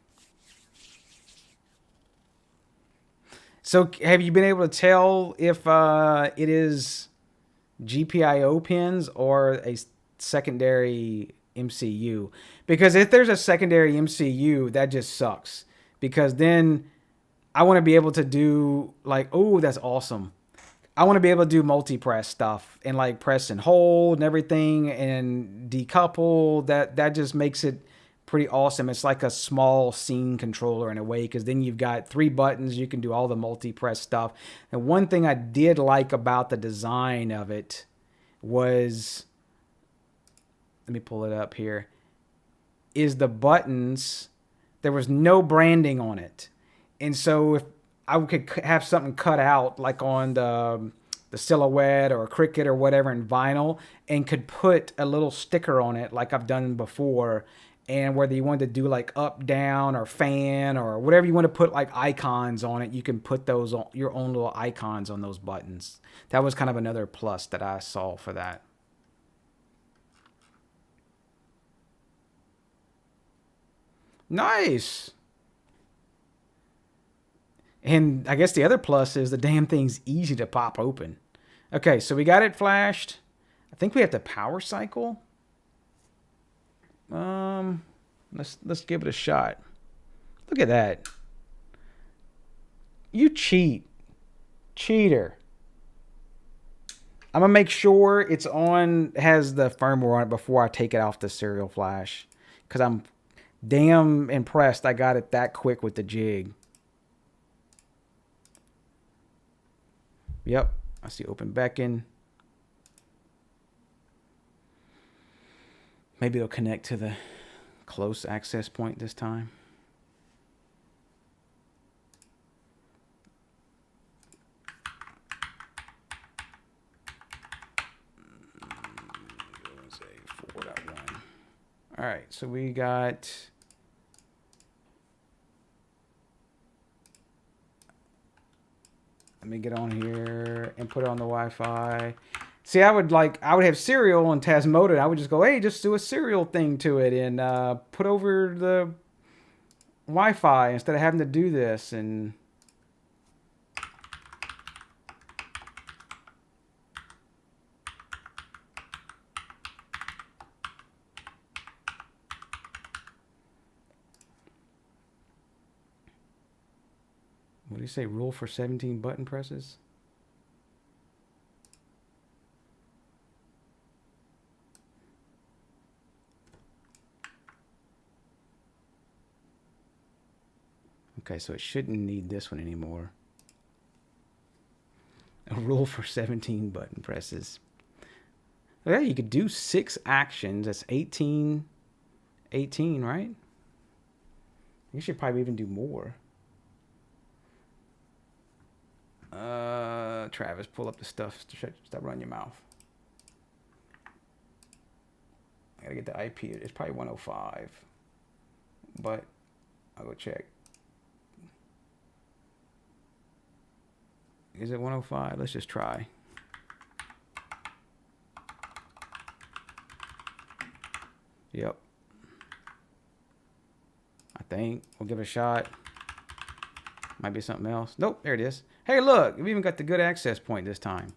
So have you been able to tell if it is GPIO pins or a secondary MCU? Because if there's a secondary MCU, that just sucks. Because then I want to be able to do like, oh, that's awesome. I want to be able to do multi-press stuff and like press and hold and everything and decouple. That just makes it pretty awesome. It's like a small scene controller in a way, because then you've got 3 buttons. You can do all the multi-press stuff. And one thing I did like about the design of it was, let me pull it up here, is the buttons, there was no branding on it. And so if I could have something cut out like on the Silhouette or Cricut or whatever in vinyl, and could put a little sticker on it like I've done before, and whether you wanted to do like up, down, or fan, or whatever you want to put like icons on it, you can put those on your own little icons on those buttons. That was kind of another plus that I saw for that. Nice. And I guess the other plus is the damn thing's easy to pop open. Okay, so we got it flashed. I think we have to power cycle. Let's give it a shot. Look at that. You cheater. I'm gonna make sure it's on, has the firmware on it before I take it off the serial flash, because I'm damn impressed I got it that quick with the jig. Yep, I see OpenBeken. Maybe it'll connect to the close access point this time. All right, so we got let me get on here and put it on the Wi-Fi. See, I would have serial on Tasmota. I would just go, hey, just do a serial thing to it and put over the Wi-Fi instead of having to do this. And what do you say? Rule for 17 button presses? Okay, so it shouldn't need this one anymore. A rule for 17 button presses. Yeah, you could do 6 actions. That's 18, right? You should probably even do more. Travis, pull up the stuff. Stop running your mouth. I gotta get the IP. It's probably 105. But I'll go check. Is it 105? Let's just try. Yep. I think we'll give it a shot. Might be something else. Nope, there it is. Hey, look, we even got the good access point this time.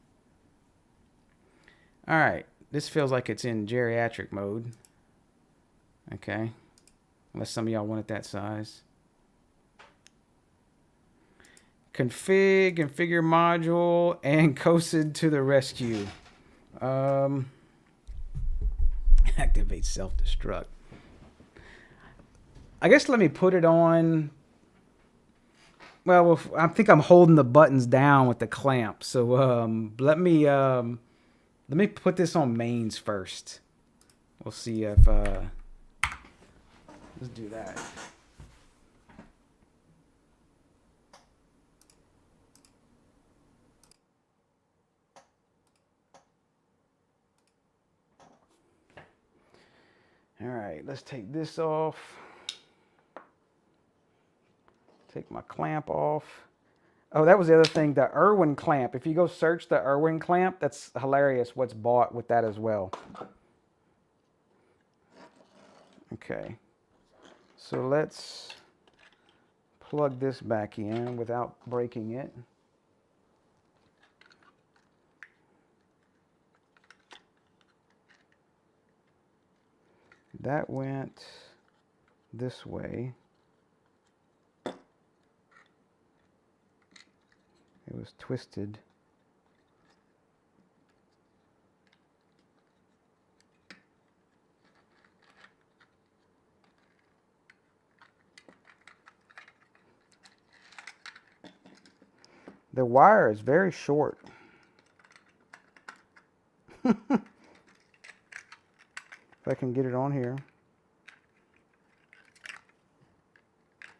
All right, this feels like it's in geriatric mode. Okay, unless some of y'all want it that size. Configure module, and COSID to the rescue. Activate self-destruct. I guess let me put it on. Well, I think I'm holding the buttons down with the clamp. So let me put this on mains first. We'll see if let's do that. All right, let's take this off. Take my clamp off. Oh, that was the other thing, the Irwin clamp. If you go search the Irwin clamp, that's hilarious what's bought with that as well. Okay, so let's plug this back in without breaking it. That went this way. It was twisted. The wire is very short. If I can get it on here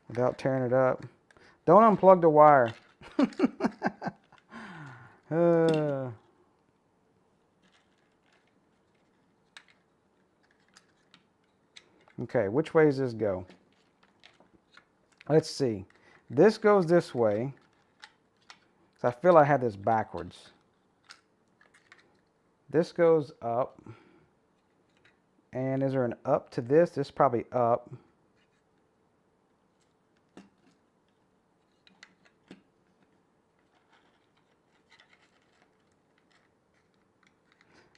without tearing it up. Don't unplug the wire. Okay, which way does this go? Let's see. This goes this way. So I feel I had this backwards. This goes up. And is there an up to this? This is probably up.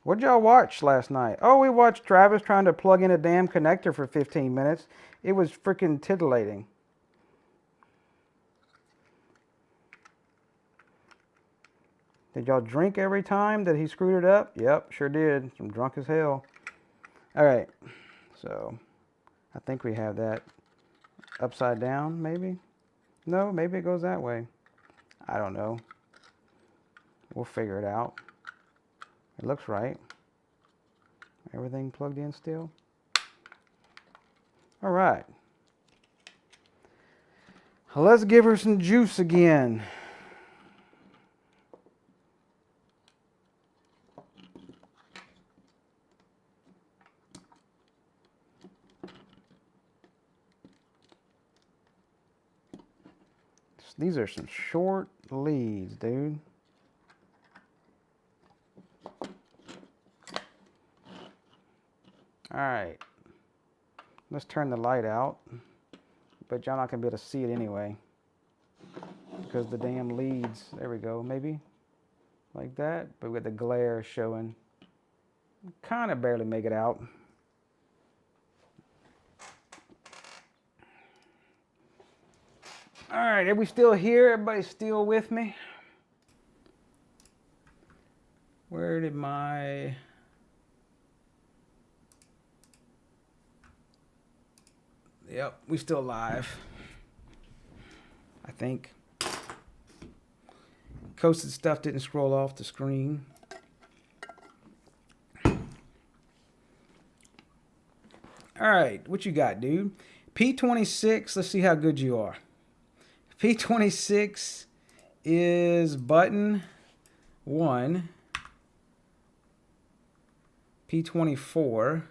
What'd y'all watch last night? Oh, we watched Travis trying to plug in a damn connector for 15 minutes. It was freaking titillating. Did y'all drink every time that he screwed it up? Yep, sure did. I'm drunk as hell. All right, so I think we have that upside down, maybe? No, maybe it goes that way. I don't know. We'll figure it out. It looks right. Everything plugged in still? All right. Let's give her some juice again. These are some short leads, dude. All right. Let's turn the light out. But y'all not gonna be able to see it anyway. Because the damn leads, there we go, maybe. Like that. But we got the glare showing. Kind of barely make it out. All right, are we still here? Everybody still with me? Where did my... Yep, we still live. I think. Coasted stuff didn't scroll off the screen. All right, what you got, dude? P26, let's see how good you are. P26 is button 1. P24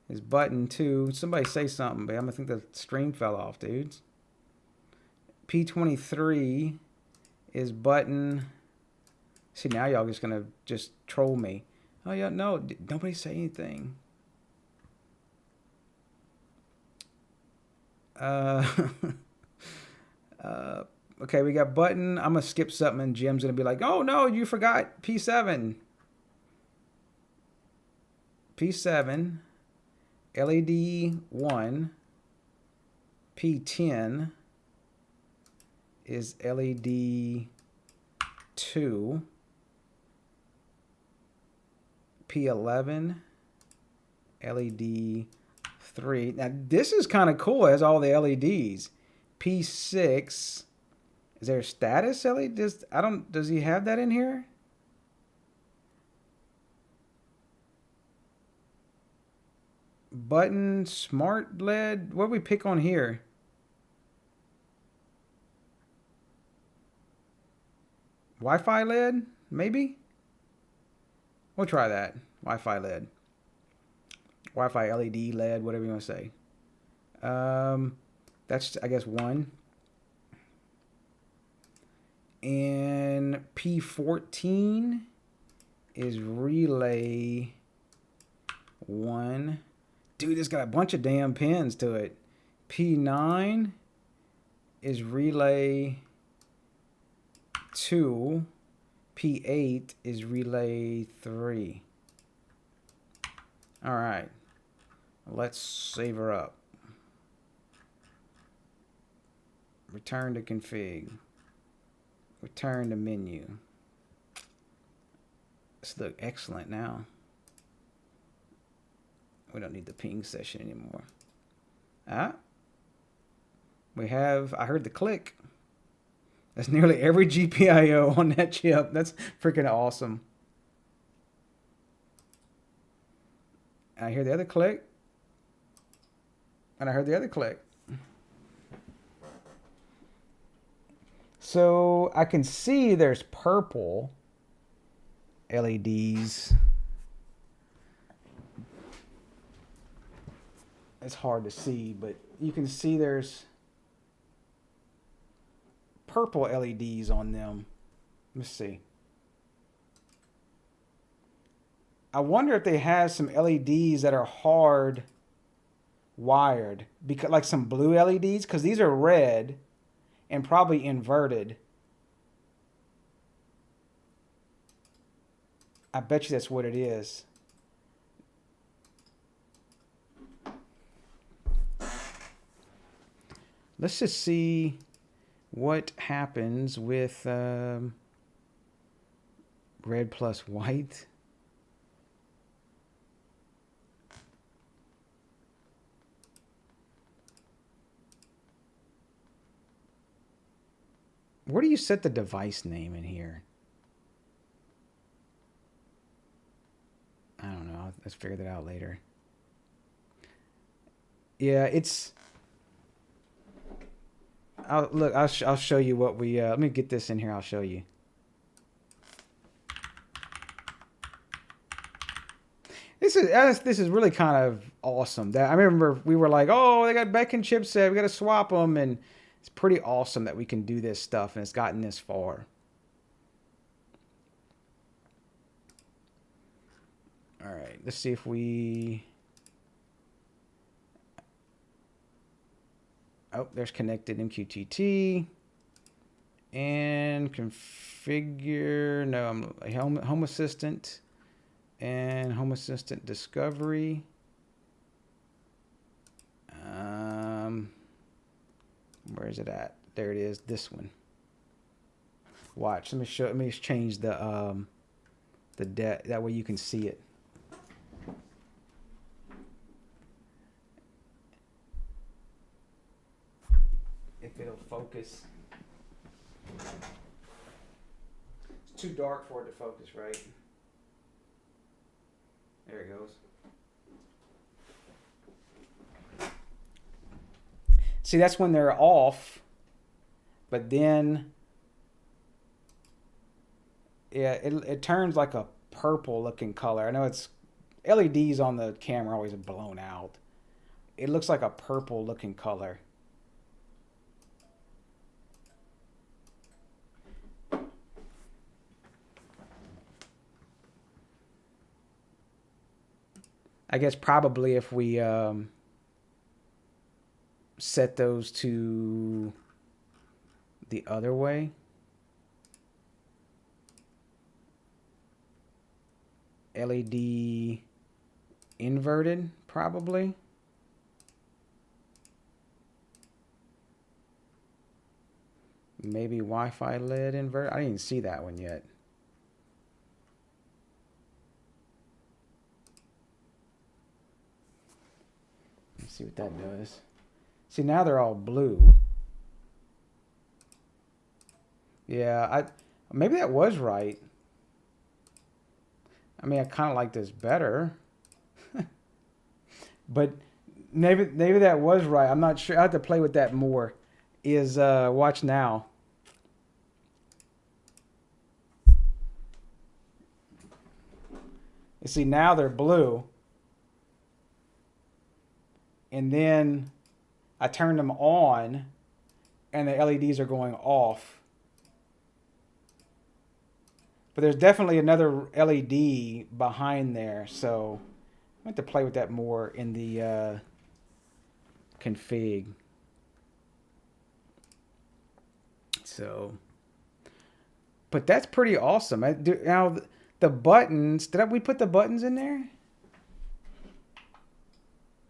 is button 2. Somebody say something, babe. I think the stream fell off, dudes. P23 is button... See, now y'all just gonna just troll me. Oh, yeah, no, nobody say anything. Okay, we got button. I'm gonna skip something and Jim's gonna be like, oh no, you forgot P7. P7, LED 1, P10 is LED 2, P11, LED 3. Now this is kind of cool. It has all the LEDs. P6, is there a status LED? Does he have that in here? Button, smart LED. What do we pick on here? Wi-Fi LED, maybe? We'll try that. Wi-Fi LED. Wi-Fi LED, LED, whatever you want to say. That's, I guess, 1. And P14 is relay 1. Dude, it's got a bunch of damn pins to it. P9 is relay 2. P8 is relay 3. All right. Let's save her up. Return to config. Return to menu. This looks excellent now. We don't need the ping session anymore. We have, I heard the click. That's nearly every GPIO on that chip. That's freaking awesome. And I hear the other click. And I heard the other click. So I can see there's purple LEDs. It's hard to see, but you can see there's purple LEDs on them. Let's see. I wonder if they have some LEDs that are hard wired, because like some blue LEDs, because these are red and probably inverted. I bet you that's what it is. Let's just see what happens with red plus white. Where do you set the device name in here? I don't know. Let's figure that out later. Yeah, it's... Look, I'll show you what we... let me get this in here. I'll show you. This is really kind of awesome. That I remember we were like, oh, they got Beken chipset. We got to swap them. And it's pretty awesome that we can do this stuff. And it's gotten this far. All right. Let's see if we... Oh, there's connected MQTT. And configure... No, I'm Home Assistant. And Home Assistant Discovery. Where is it at? There it is. This one. Watch. Let me change the that way you can see it. If it'll focus. It's too dark for it to focus, right? There it goes. See, that's when they're off, but then yeah, it turns like a purple looking color. I know it's LEDs on the camera are always blown out. It looks like a purple looking color. I guess probably if we set those to the other way. LED inverted, probably. Maybe Wi-Fi LED inverted. I didn't even see that one yet. Let's see what that does. See, now they're all blue. Yeah, maybe that was right. I mean, I kind of like this better. But maybe that was right. I'm not sure. I have to play with that more. Watch now. You see, now they're blue. And then I turn them on and the LEDs are going off. But there's definitely another LED behind there. So I have to play with that more in the config. So, but that's pretty awesome. Now the buttons, we put the buttons in there?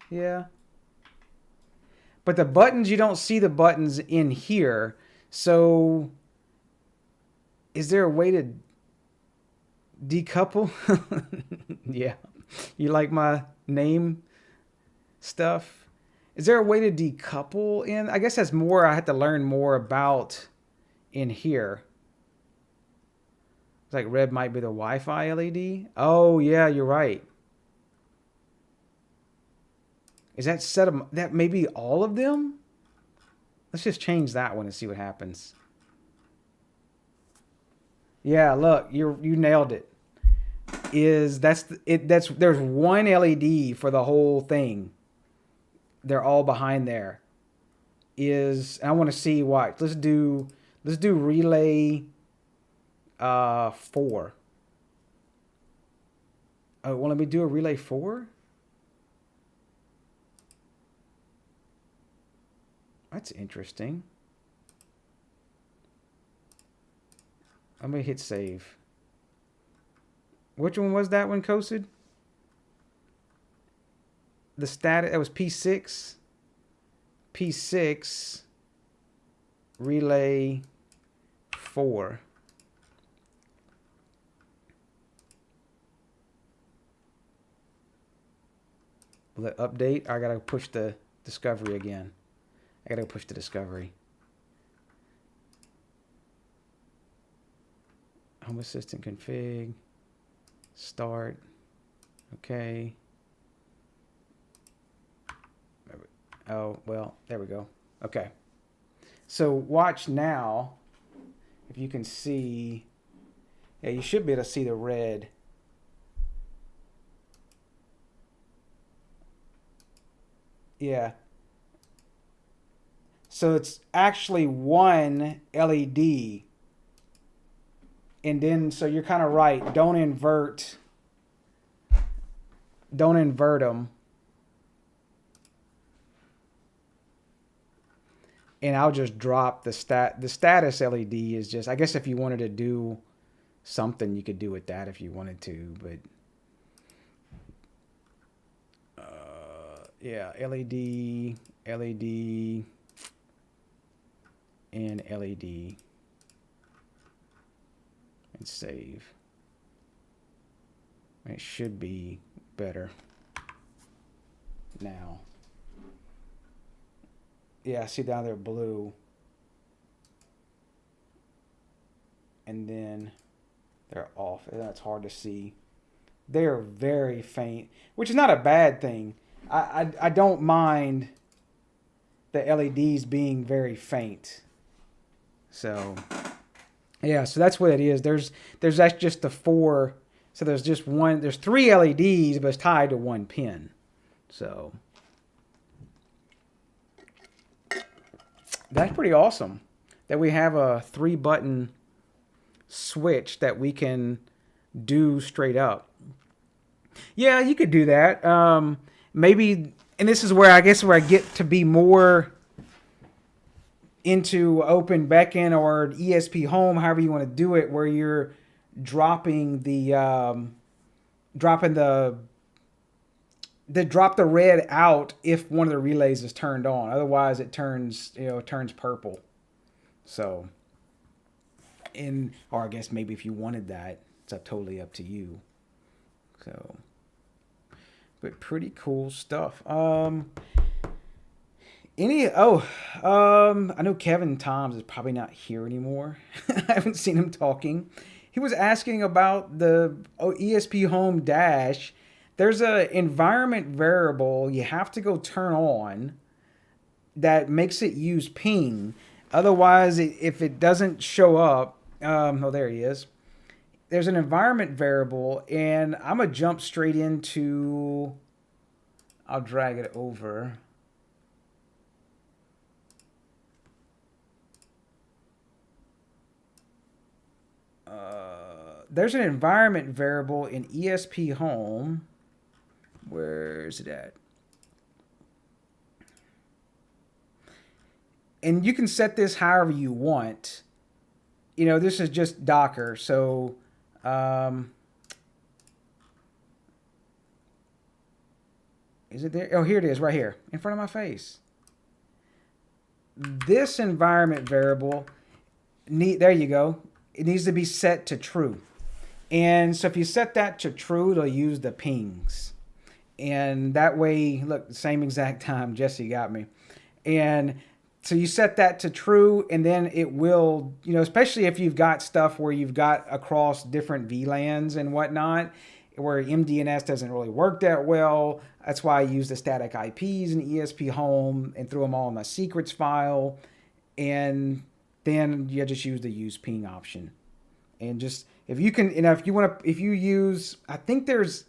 Yeah. But the buttons, you don't see the buttons in here. So is there a way to decouple? Yeah. You like my name stuff? Is there a way to decouple in? I guess that's more I have to learn more about in here. It's like red might be the Wi-Fi LED. Oh, yeah, you're right. Is that set of that maybe all of them? Let's just change that one and see what happens. Yeah, look, you nailed it. There's one LED for the whole thing. They're all behind there. I want to see what. Let's do relay 4. Oh, well, let me do a relay 4. That's interesting. Let me hit save. Which one was that one, Cosid? The status, that was P6. P6 relay 4. Will it update? I gotta push the discovery again. I gotta push the discovery. Home Assistant config. Start. Okay. Oh, well, there we go. Okay. So watch now. If you can see. Yeah, you should be able to see the red. Yeah. So it's actually one LED. And then, so you're kind of right. Don't invert them. And I'll just drop the status LED is just, I guess if you wanted to do something, you could do with that if you wanted to, but yeah, LED, LED, and LED, and save. It should be better now. Yeah, see down there blue. And then they're off. That's hard to see. They're very faint, which is not a bad thing. I don't mind the LEDs being very faint. So yeah, so that's what it is. There's that's just the 4. So there's just one. There's 3 LEDs, but it's tied to one pin. So that's pretty awesome that we have a 3-button switch that we can do straight up. Yeah, you could do that. Maybe, and this is where I guess where I get to be more into OpenBeken or ESPHome, however you want to do it, where you're dropping the drop the red out if one of the relays is turned on. Otherwise, it turns purple. So, or I guess maybe if you wanted that, it's totally up to you. So, but pretty cool stuff. I know Kevin Toms is probably not here anymore. I haven't seen him talking. He was asking about the ESPHome Dash. There's an environment variable you have to go turn on that makes it use ping. Otherwise, if it doesn't show up, oh, there he is. There's an environment variable, and I'm going to jump straight into, I'll drag it over. There's an environment variable in ESPHome. Where is it at? And you can set this however you want. This is just Docker, so is it there? Oh, here it is, right here, in front of my face. This environment variable, there you go. It needs to be set to true. And so if you set that to true, it'll use the pings. And that way, look, same exact time, Jesse got me. And so you set that to true, and then it will, especially if you've got stuff where you've got across different VLANs and whatnot, where MDNS doesn't really work that well. That's why I use the static IPs in ESPHome and threw them all in my secrets file. And then you just use the use ping option. And just, if you can, if you use, I think there's,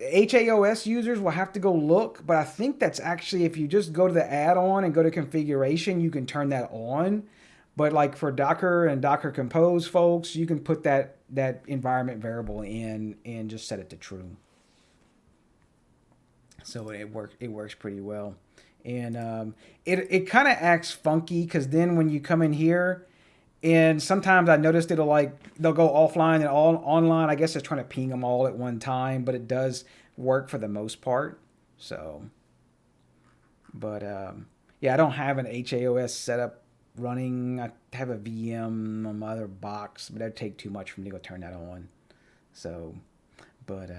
HAOS users will have to go look, but I think that's actually, if you just go to the add-on and go to configuration, you can turn that on. But like for Docker and Docker Compose folks, you can put that environment variable in and just set it to true. So it works pretty well. And it kind of acts funky because then when you come in here, And sometimes I noticed they'll go offline and all online. I guess it's trying to ping them all at one time, but it does work for the most part. So, but yeah, I don't have an HAOS setup running. I have a VM on my other box, but that'd take too much for me to go turn that on. So, but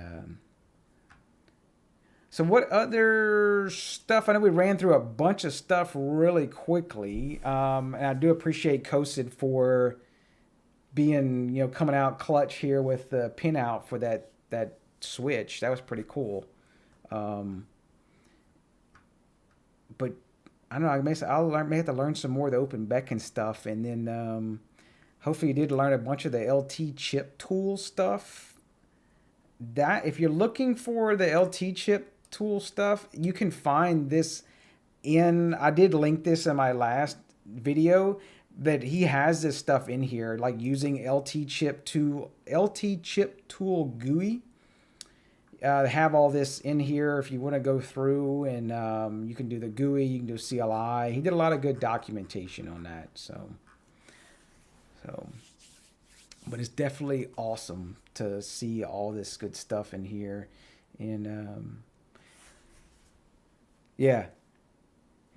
so what other stuff? I know we ran through a bunch of stuff really quickly, and I do appreciate COSID for being, coming out clutch here with the pin out for that switch. That was pretty cool. But I don't know. I may have to learn some more of the OpenBeken stuff, and then hopefully you did learn a bunch of the LT chip tool stuff. That if you're looking for the LT chip tool stuff, you can find this I did link this in my last video, that he has this stuff in here, like using LT chip tool GUI. Have all this in here if you want to go through, and you can do the GUI, you can do CLI. He did a lot of good documentation on that. So but it's definitely awesome to see all this good stuff in here. And yeah,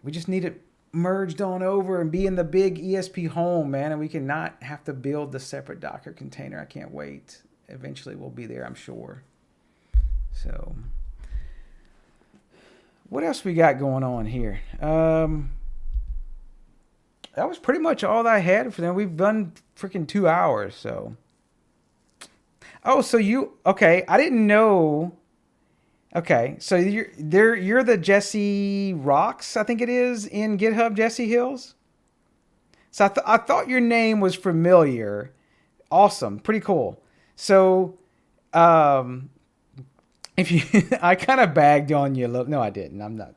we just need it merged on over and be in the big ESPHome, man, and we can not have to build the separate Docker container. I can't wait. Eventually we'll be there, I'm sure. So what else we got going on here? That was pretty much all that I had for them. We've done freaking 2 hours. So, oh, so okay? I didn't know. Okay, so you're the Jesse Rocks, I think it is, in GitHub, Jesse Hills. So I thought your name was familiar. Awesome, pretty cool. So, if you, I kind of bagged on you a little. No, I didn't. I'm not.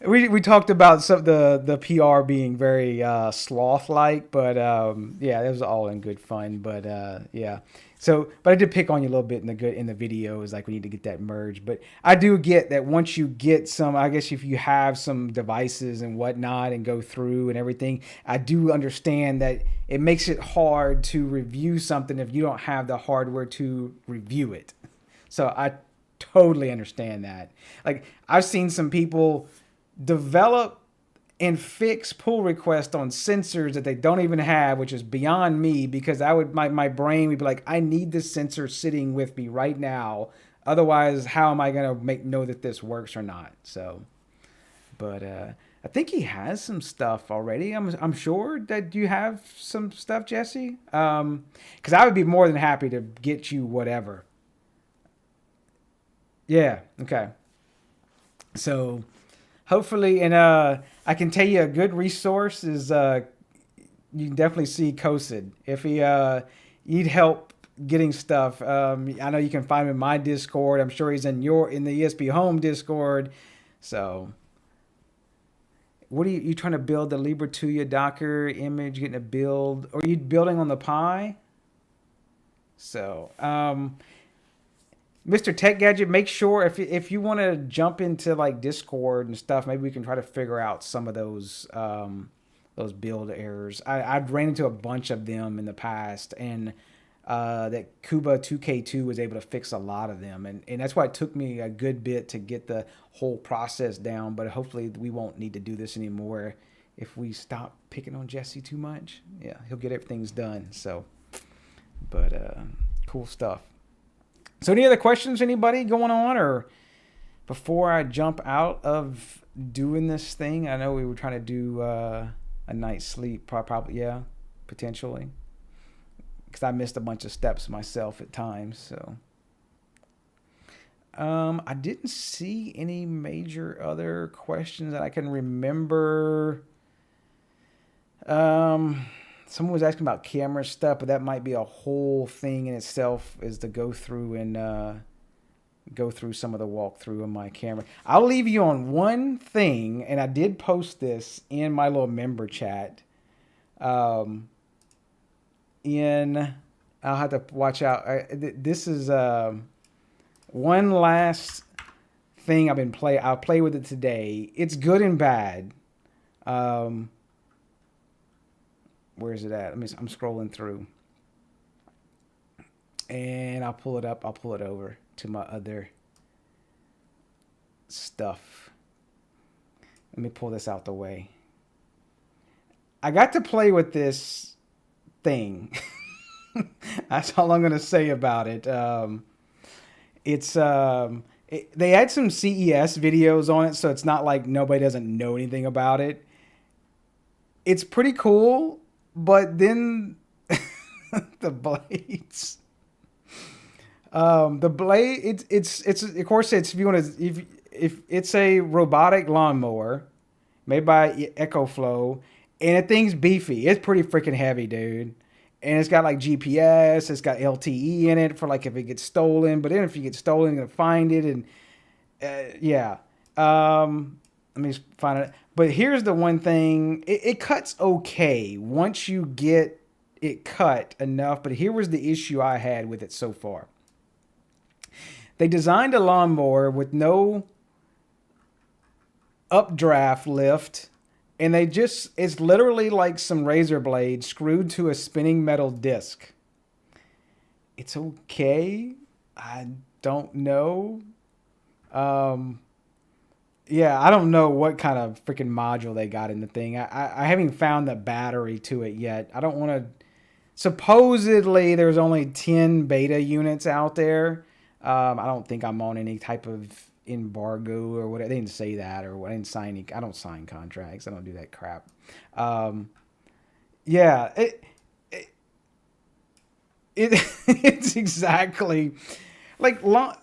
We talked about the PR being very sloth-like, but yeah, it was all in good fun. But yeah, so but I did pick on you a little bit in the videos, like we need to get that merged. But I do get that once you get some, I guess if you have some devices and whatnot and go through and everything, I do understand that it makes it hard to review something if you don't have the hardware to review it. So I totally understand that. Like I've seen some people develop and fix pull requests on sensors that they don't even have, which is beyond me, because my brain would be like, I need this sensor sitting with me right now. Otherwise, how am I going to know that this works or not? So, but I think he has some stuff already. I'm sure that you have some stuff, Jesse. Because I would be more than happy to get you whatever. Yeah. Okay. So hopefully, and I can tell you a good resource is you can definitely see COSID. If he need help getting stuff, I know you can find him in my Discord. I'm sure he's in the ESPHome Discord. So what are you trying to build the TUYA Docker image, getting a build, or are you building on the Pi? So Mr. Tech Gadget, make sure if you want to jump into like Discord and stuff, maybe we can try to figure out some of those build errors. I've ran into a bunch of them in the past, and that Kuba 2K2 was able to fix a lot of them, and that's why it took me a good bit to get the whole process down. But hopefully we won't need to do this anymore if we stop picking on Jesse too much. Yeah, he'll get everything's done. So, but cool stuff. So any other questions, anybody going on, or before I jump out of doing this thing? I know we were trying to do a night's sleep, probably, yeah, potentially, because I missed a bunch of steps myself at times. So I didn't see any major other questions that I can remember. Someone was asking about camera stuff, but that might be a whole thing in itself, is to go through and go through some of the walkthrough of my camera. I'll leave you on one thing, and I did post this in my little member chat. I'll have to watch out. This is one last thing I'll play with it today. It's good and bad. Where is it at? I'm scrolling through. And I'll pull it up. I'll pull it over to my other stuff. Let me pull this out the way. I got to play with this thing. That's all I'm going to say about it. They had some CES videos on it, so it's not like nobody doesn't know anything about it. It's pretty cool, but then the blades. The blade. It's of course it's if you want to if it's a robotic lawnmower made by Ecoflow, and the thing's beefy. It's pretty freaking heavy, dude. And it's got like GPS. It's got LTE in it for like if it gets stolen. But then if you get stolen, you're gonna find it. And yeah. Let me find it. But here's the one thing. It cuts okay once you get it cut enough. But here was the issue I had with it so far. They designed a lawnmower with no updraft lift. And it's literally like some razor blades screwed to a spinning metal disc. It's okay. I don't know. Yeah, I don't know what kind of freaking module they got in the thing. I haven't found the battery to it yet. I don't want to. Supposedly, there's only 10 beta units out there. I don't think I'm on any type of embargo or whatever. They didn't say that, or I didn't sign any. I don't sign contracts. I don't do that crap. Yeah, it's exactly like lawn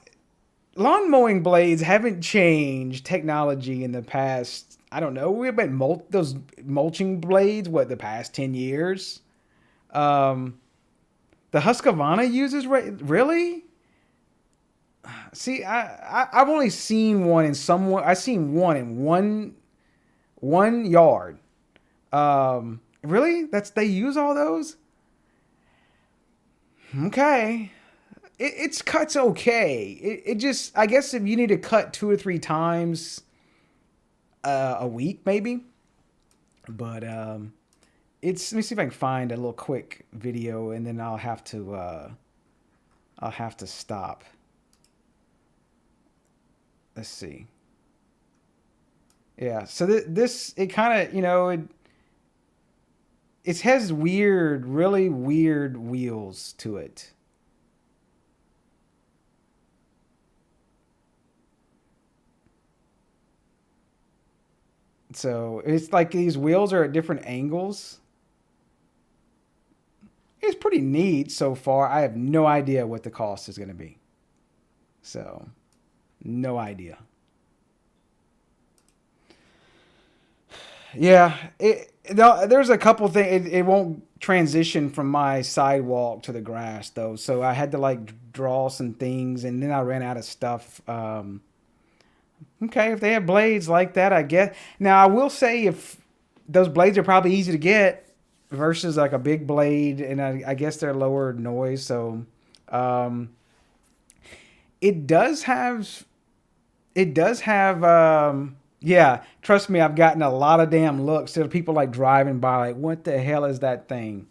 mowing blades haven't changed technology in the past. I don't know. We've been those mulching blades. What, the past 10 years? The Husqvarna uses really. See, I've only seen one in someone. I've seen one in one yard. Really? They use all those? Okay. It cuts okay. It just, I guess if you need to cut 2 or 3 times a week, maybe. But let me see if I can find a little quick video, and then I'll have to stop. Let's see. Yeah, so this it kind of, it has really weird wheels to it. So it's like these wheels are at different angles. It's pretty neat so far. I have no idea what the cost is going to be. So, no idea. Yeah, there's a couple things. It won't transition from my sidewalk to the grass though, so I had to like draw some things, and then I ran out of stuff. Okay, if they have blades like that, I guess. Now I will say, if those blades are probably easy to get versus like a big blade, and I guess they're lower noise, so it does have. Yeah, trust me, I've gotten a lot of damn looks. There are people like driving by like, what the hell is that thing?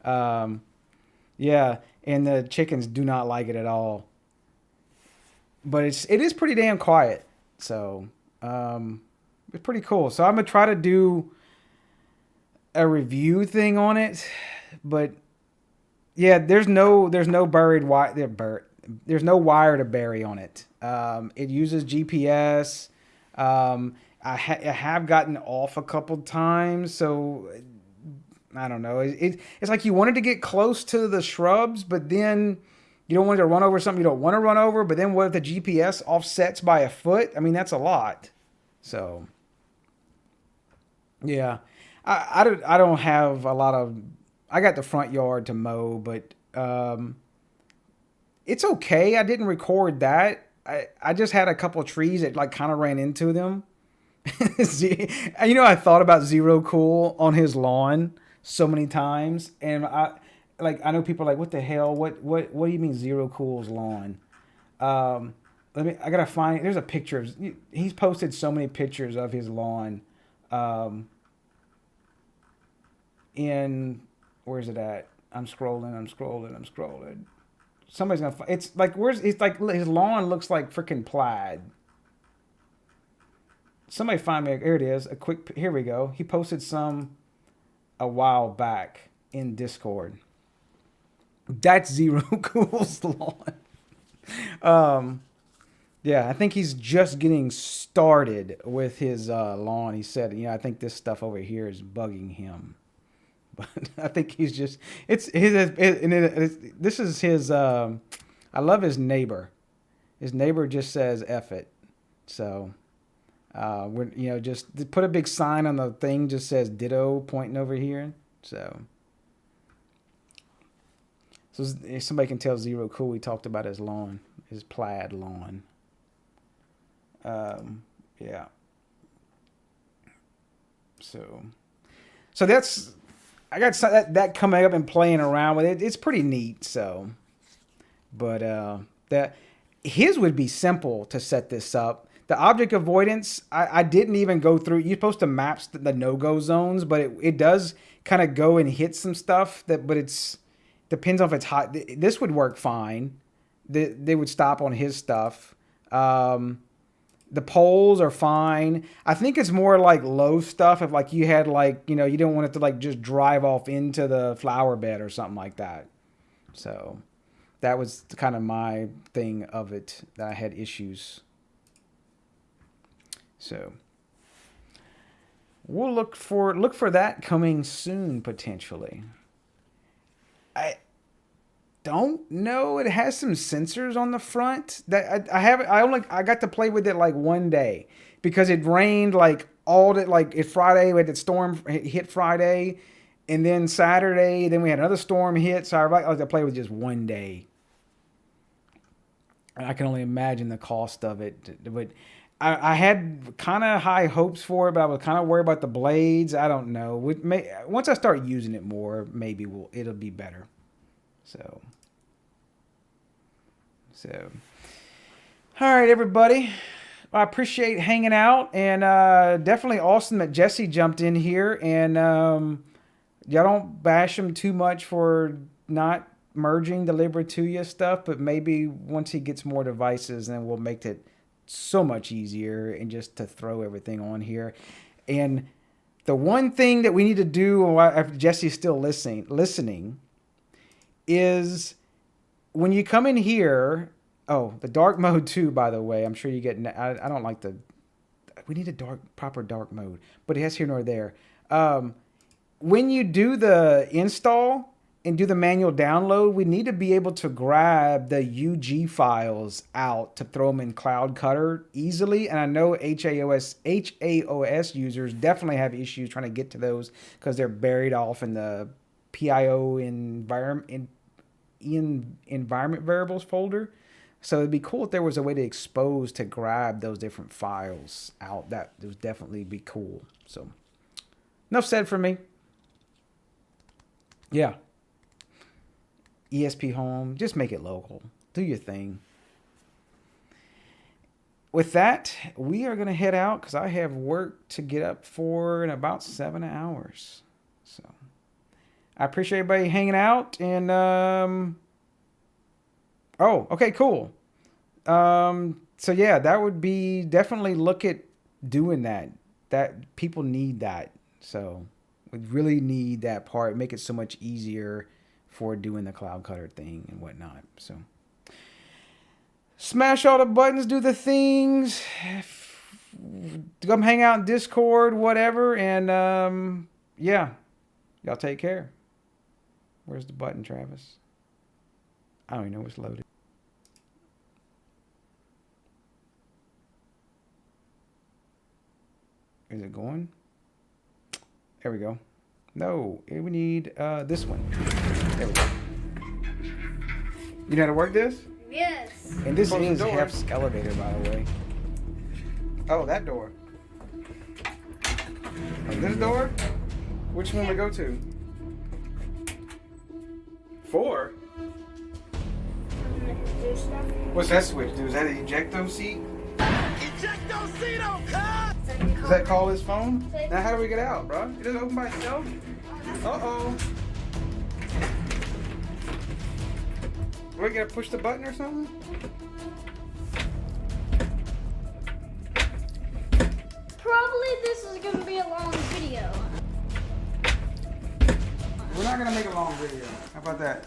Yeah, and the chickens do not like it at all. But it is pretty damn quiet. So, it's pretty cool. So I'm going to try to do a review thing on it. But yeah, there's no buried wire. There's no wire to bury on it. It uses GPS. I have gotten off a couple times, so I don't know. It's like you wanted to get close to the shrubs, but then you don't want to run over something you don't want to run over. But then what if the GPS offsets by a foot? I mean, that's a lot. So yeah, I don't have a lot of. I got the front yard to mow, but it's okay. I didn't record that. I just had a couple of trees that like kind of ran into them. I thought about Zero Cool on his lawn so many times, and I know people are like, what the hell? What do you mean Zero Cool's lawn? I gotta find. There's a picture. He's posted so many pictures of his lawn. In Where's it at? I'm scrolling. Somebody's gonna. It's like it's like his lawn looks like freaking plaid. Somebody find me. Here it is. Here we go. He posted some a while back in Discord. That's Zero Cool's lawn. Yeah, I think he's just getting started with his lawn. He said, I think this stuff over here is bugging him. But I think he's just, this is his, I love his neighbor. His neighbor just says, F it. So, just put a big sign on the thing, just says ditto pointing over here. So somebody can tell Zero Cool we talked about his lawn, his plaid lawn. Yeah. So that's, I got that coming up and playing around with it. It's pretty neat. So, but that his would be simple to set this up. The object avoidance, I didn't even go through. You're supposed to map the no-go zones, but it does kind of go and hit some stuff but it's depends on if it's hot. This would work fine. They would stop on his stuff. The poles are fine. I think it's more like low stuff. If like you had like, you don't want it to like just drive off into the flower bed or something like that. So that was kind of my thing of it, that I had issues. So we'll look for that coming soon, potentially. I don't know. It has some sensors on the front that I got to play with it like one day because it rained like all that, like it's Friday. We had that storm hit Friday, and then Saturday, then we had another storm hit. So I like to play with just one day. And I can only imagine the cost of it. But I had kind of high hopes for it, but I was kind of worried about the blades. I don't know. Once I start using it more, maybe it'll be better. So, all right, everybody. I appreciate hanging out, and definitely awesome that Jesse jumped in here. And y'all don't bash him too much for not merging the Libra TUYA stuff, but maybe once he gets more devices, then we'll make it so much easier and just to throw everything on here. And the one thing that we need to do, if Jesse's still listening, is when you come in here, the dark mode too, by the way, I'm sure you get, I don't like we need a proper dark mode, but it has here nor there. When you do the install and do the manual download, we need to be able to grab the UG files out to throw them in CloudCutter easily. And I know HAOS users definitely have issues trying to get to those because they're buried off in the PIO environment variables folder. So it'd be cool if there was a way to grab those different files out. That would definitely be cool. So enough said for me. Yeah. ESPHome, just make it local. Do your thing. With that, we are going to head out because I have work to get up for in about 7 hours. So I appreciate everybody hanging out. And, okay, cool. So yeah, that would be definitely look at doing that. That people need that. So we really need that part. Make it so much easier for doing the CloudCutter thing and whatnot. So smash all the buttons, do the things, come hang out in Discord, whatever. And yeah, y'all take care. Where's the button, Travis? I don't even know it's loaded. Is it going? There we go. No, we need this one. There we go. You know how to work this? Yes. And this is Heff's elevator, by the way. Oh, that door. This door? Which one we go to? 4? What's that switch do? Is that an ejecto seat? Ejecto seat, Does that call his phone? Now how do we get out, bro? It doesn't open by itself? Uh-oh. We gotta push the button or something? Probably this is gonna be a long video. We're not gonna make a long video. How about that?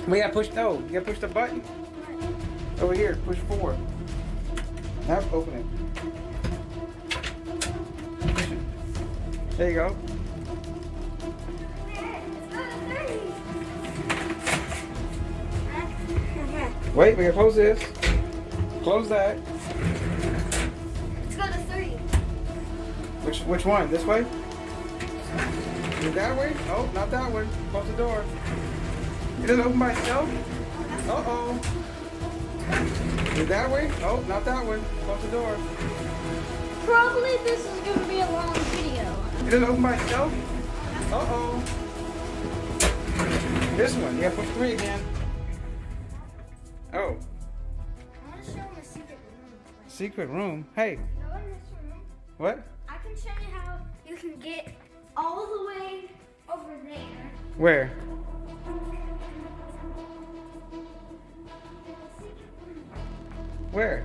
We gotta push, no, you gotta push the button. Over here, push forward. Now open it. There you go. Wait, we gotta close this. Close that. Let's go to 3. Which one? This way? Is that way? Oh, not that one. Close the door. It doesn't open by itself? Uh-oh. Is that way? Oh, not that one. Close the door. Probably this is gonna be a long video. It doesn't open by itself? Uh-oh. This one. Yeah, push 3 again. Oh. I want to show them a secret room. Secret room. Hey. Go in this room. What? I can show you how you can get all the way over there. Where? Where?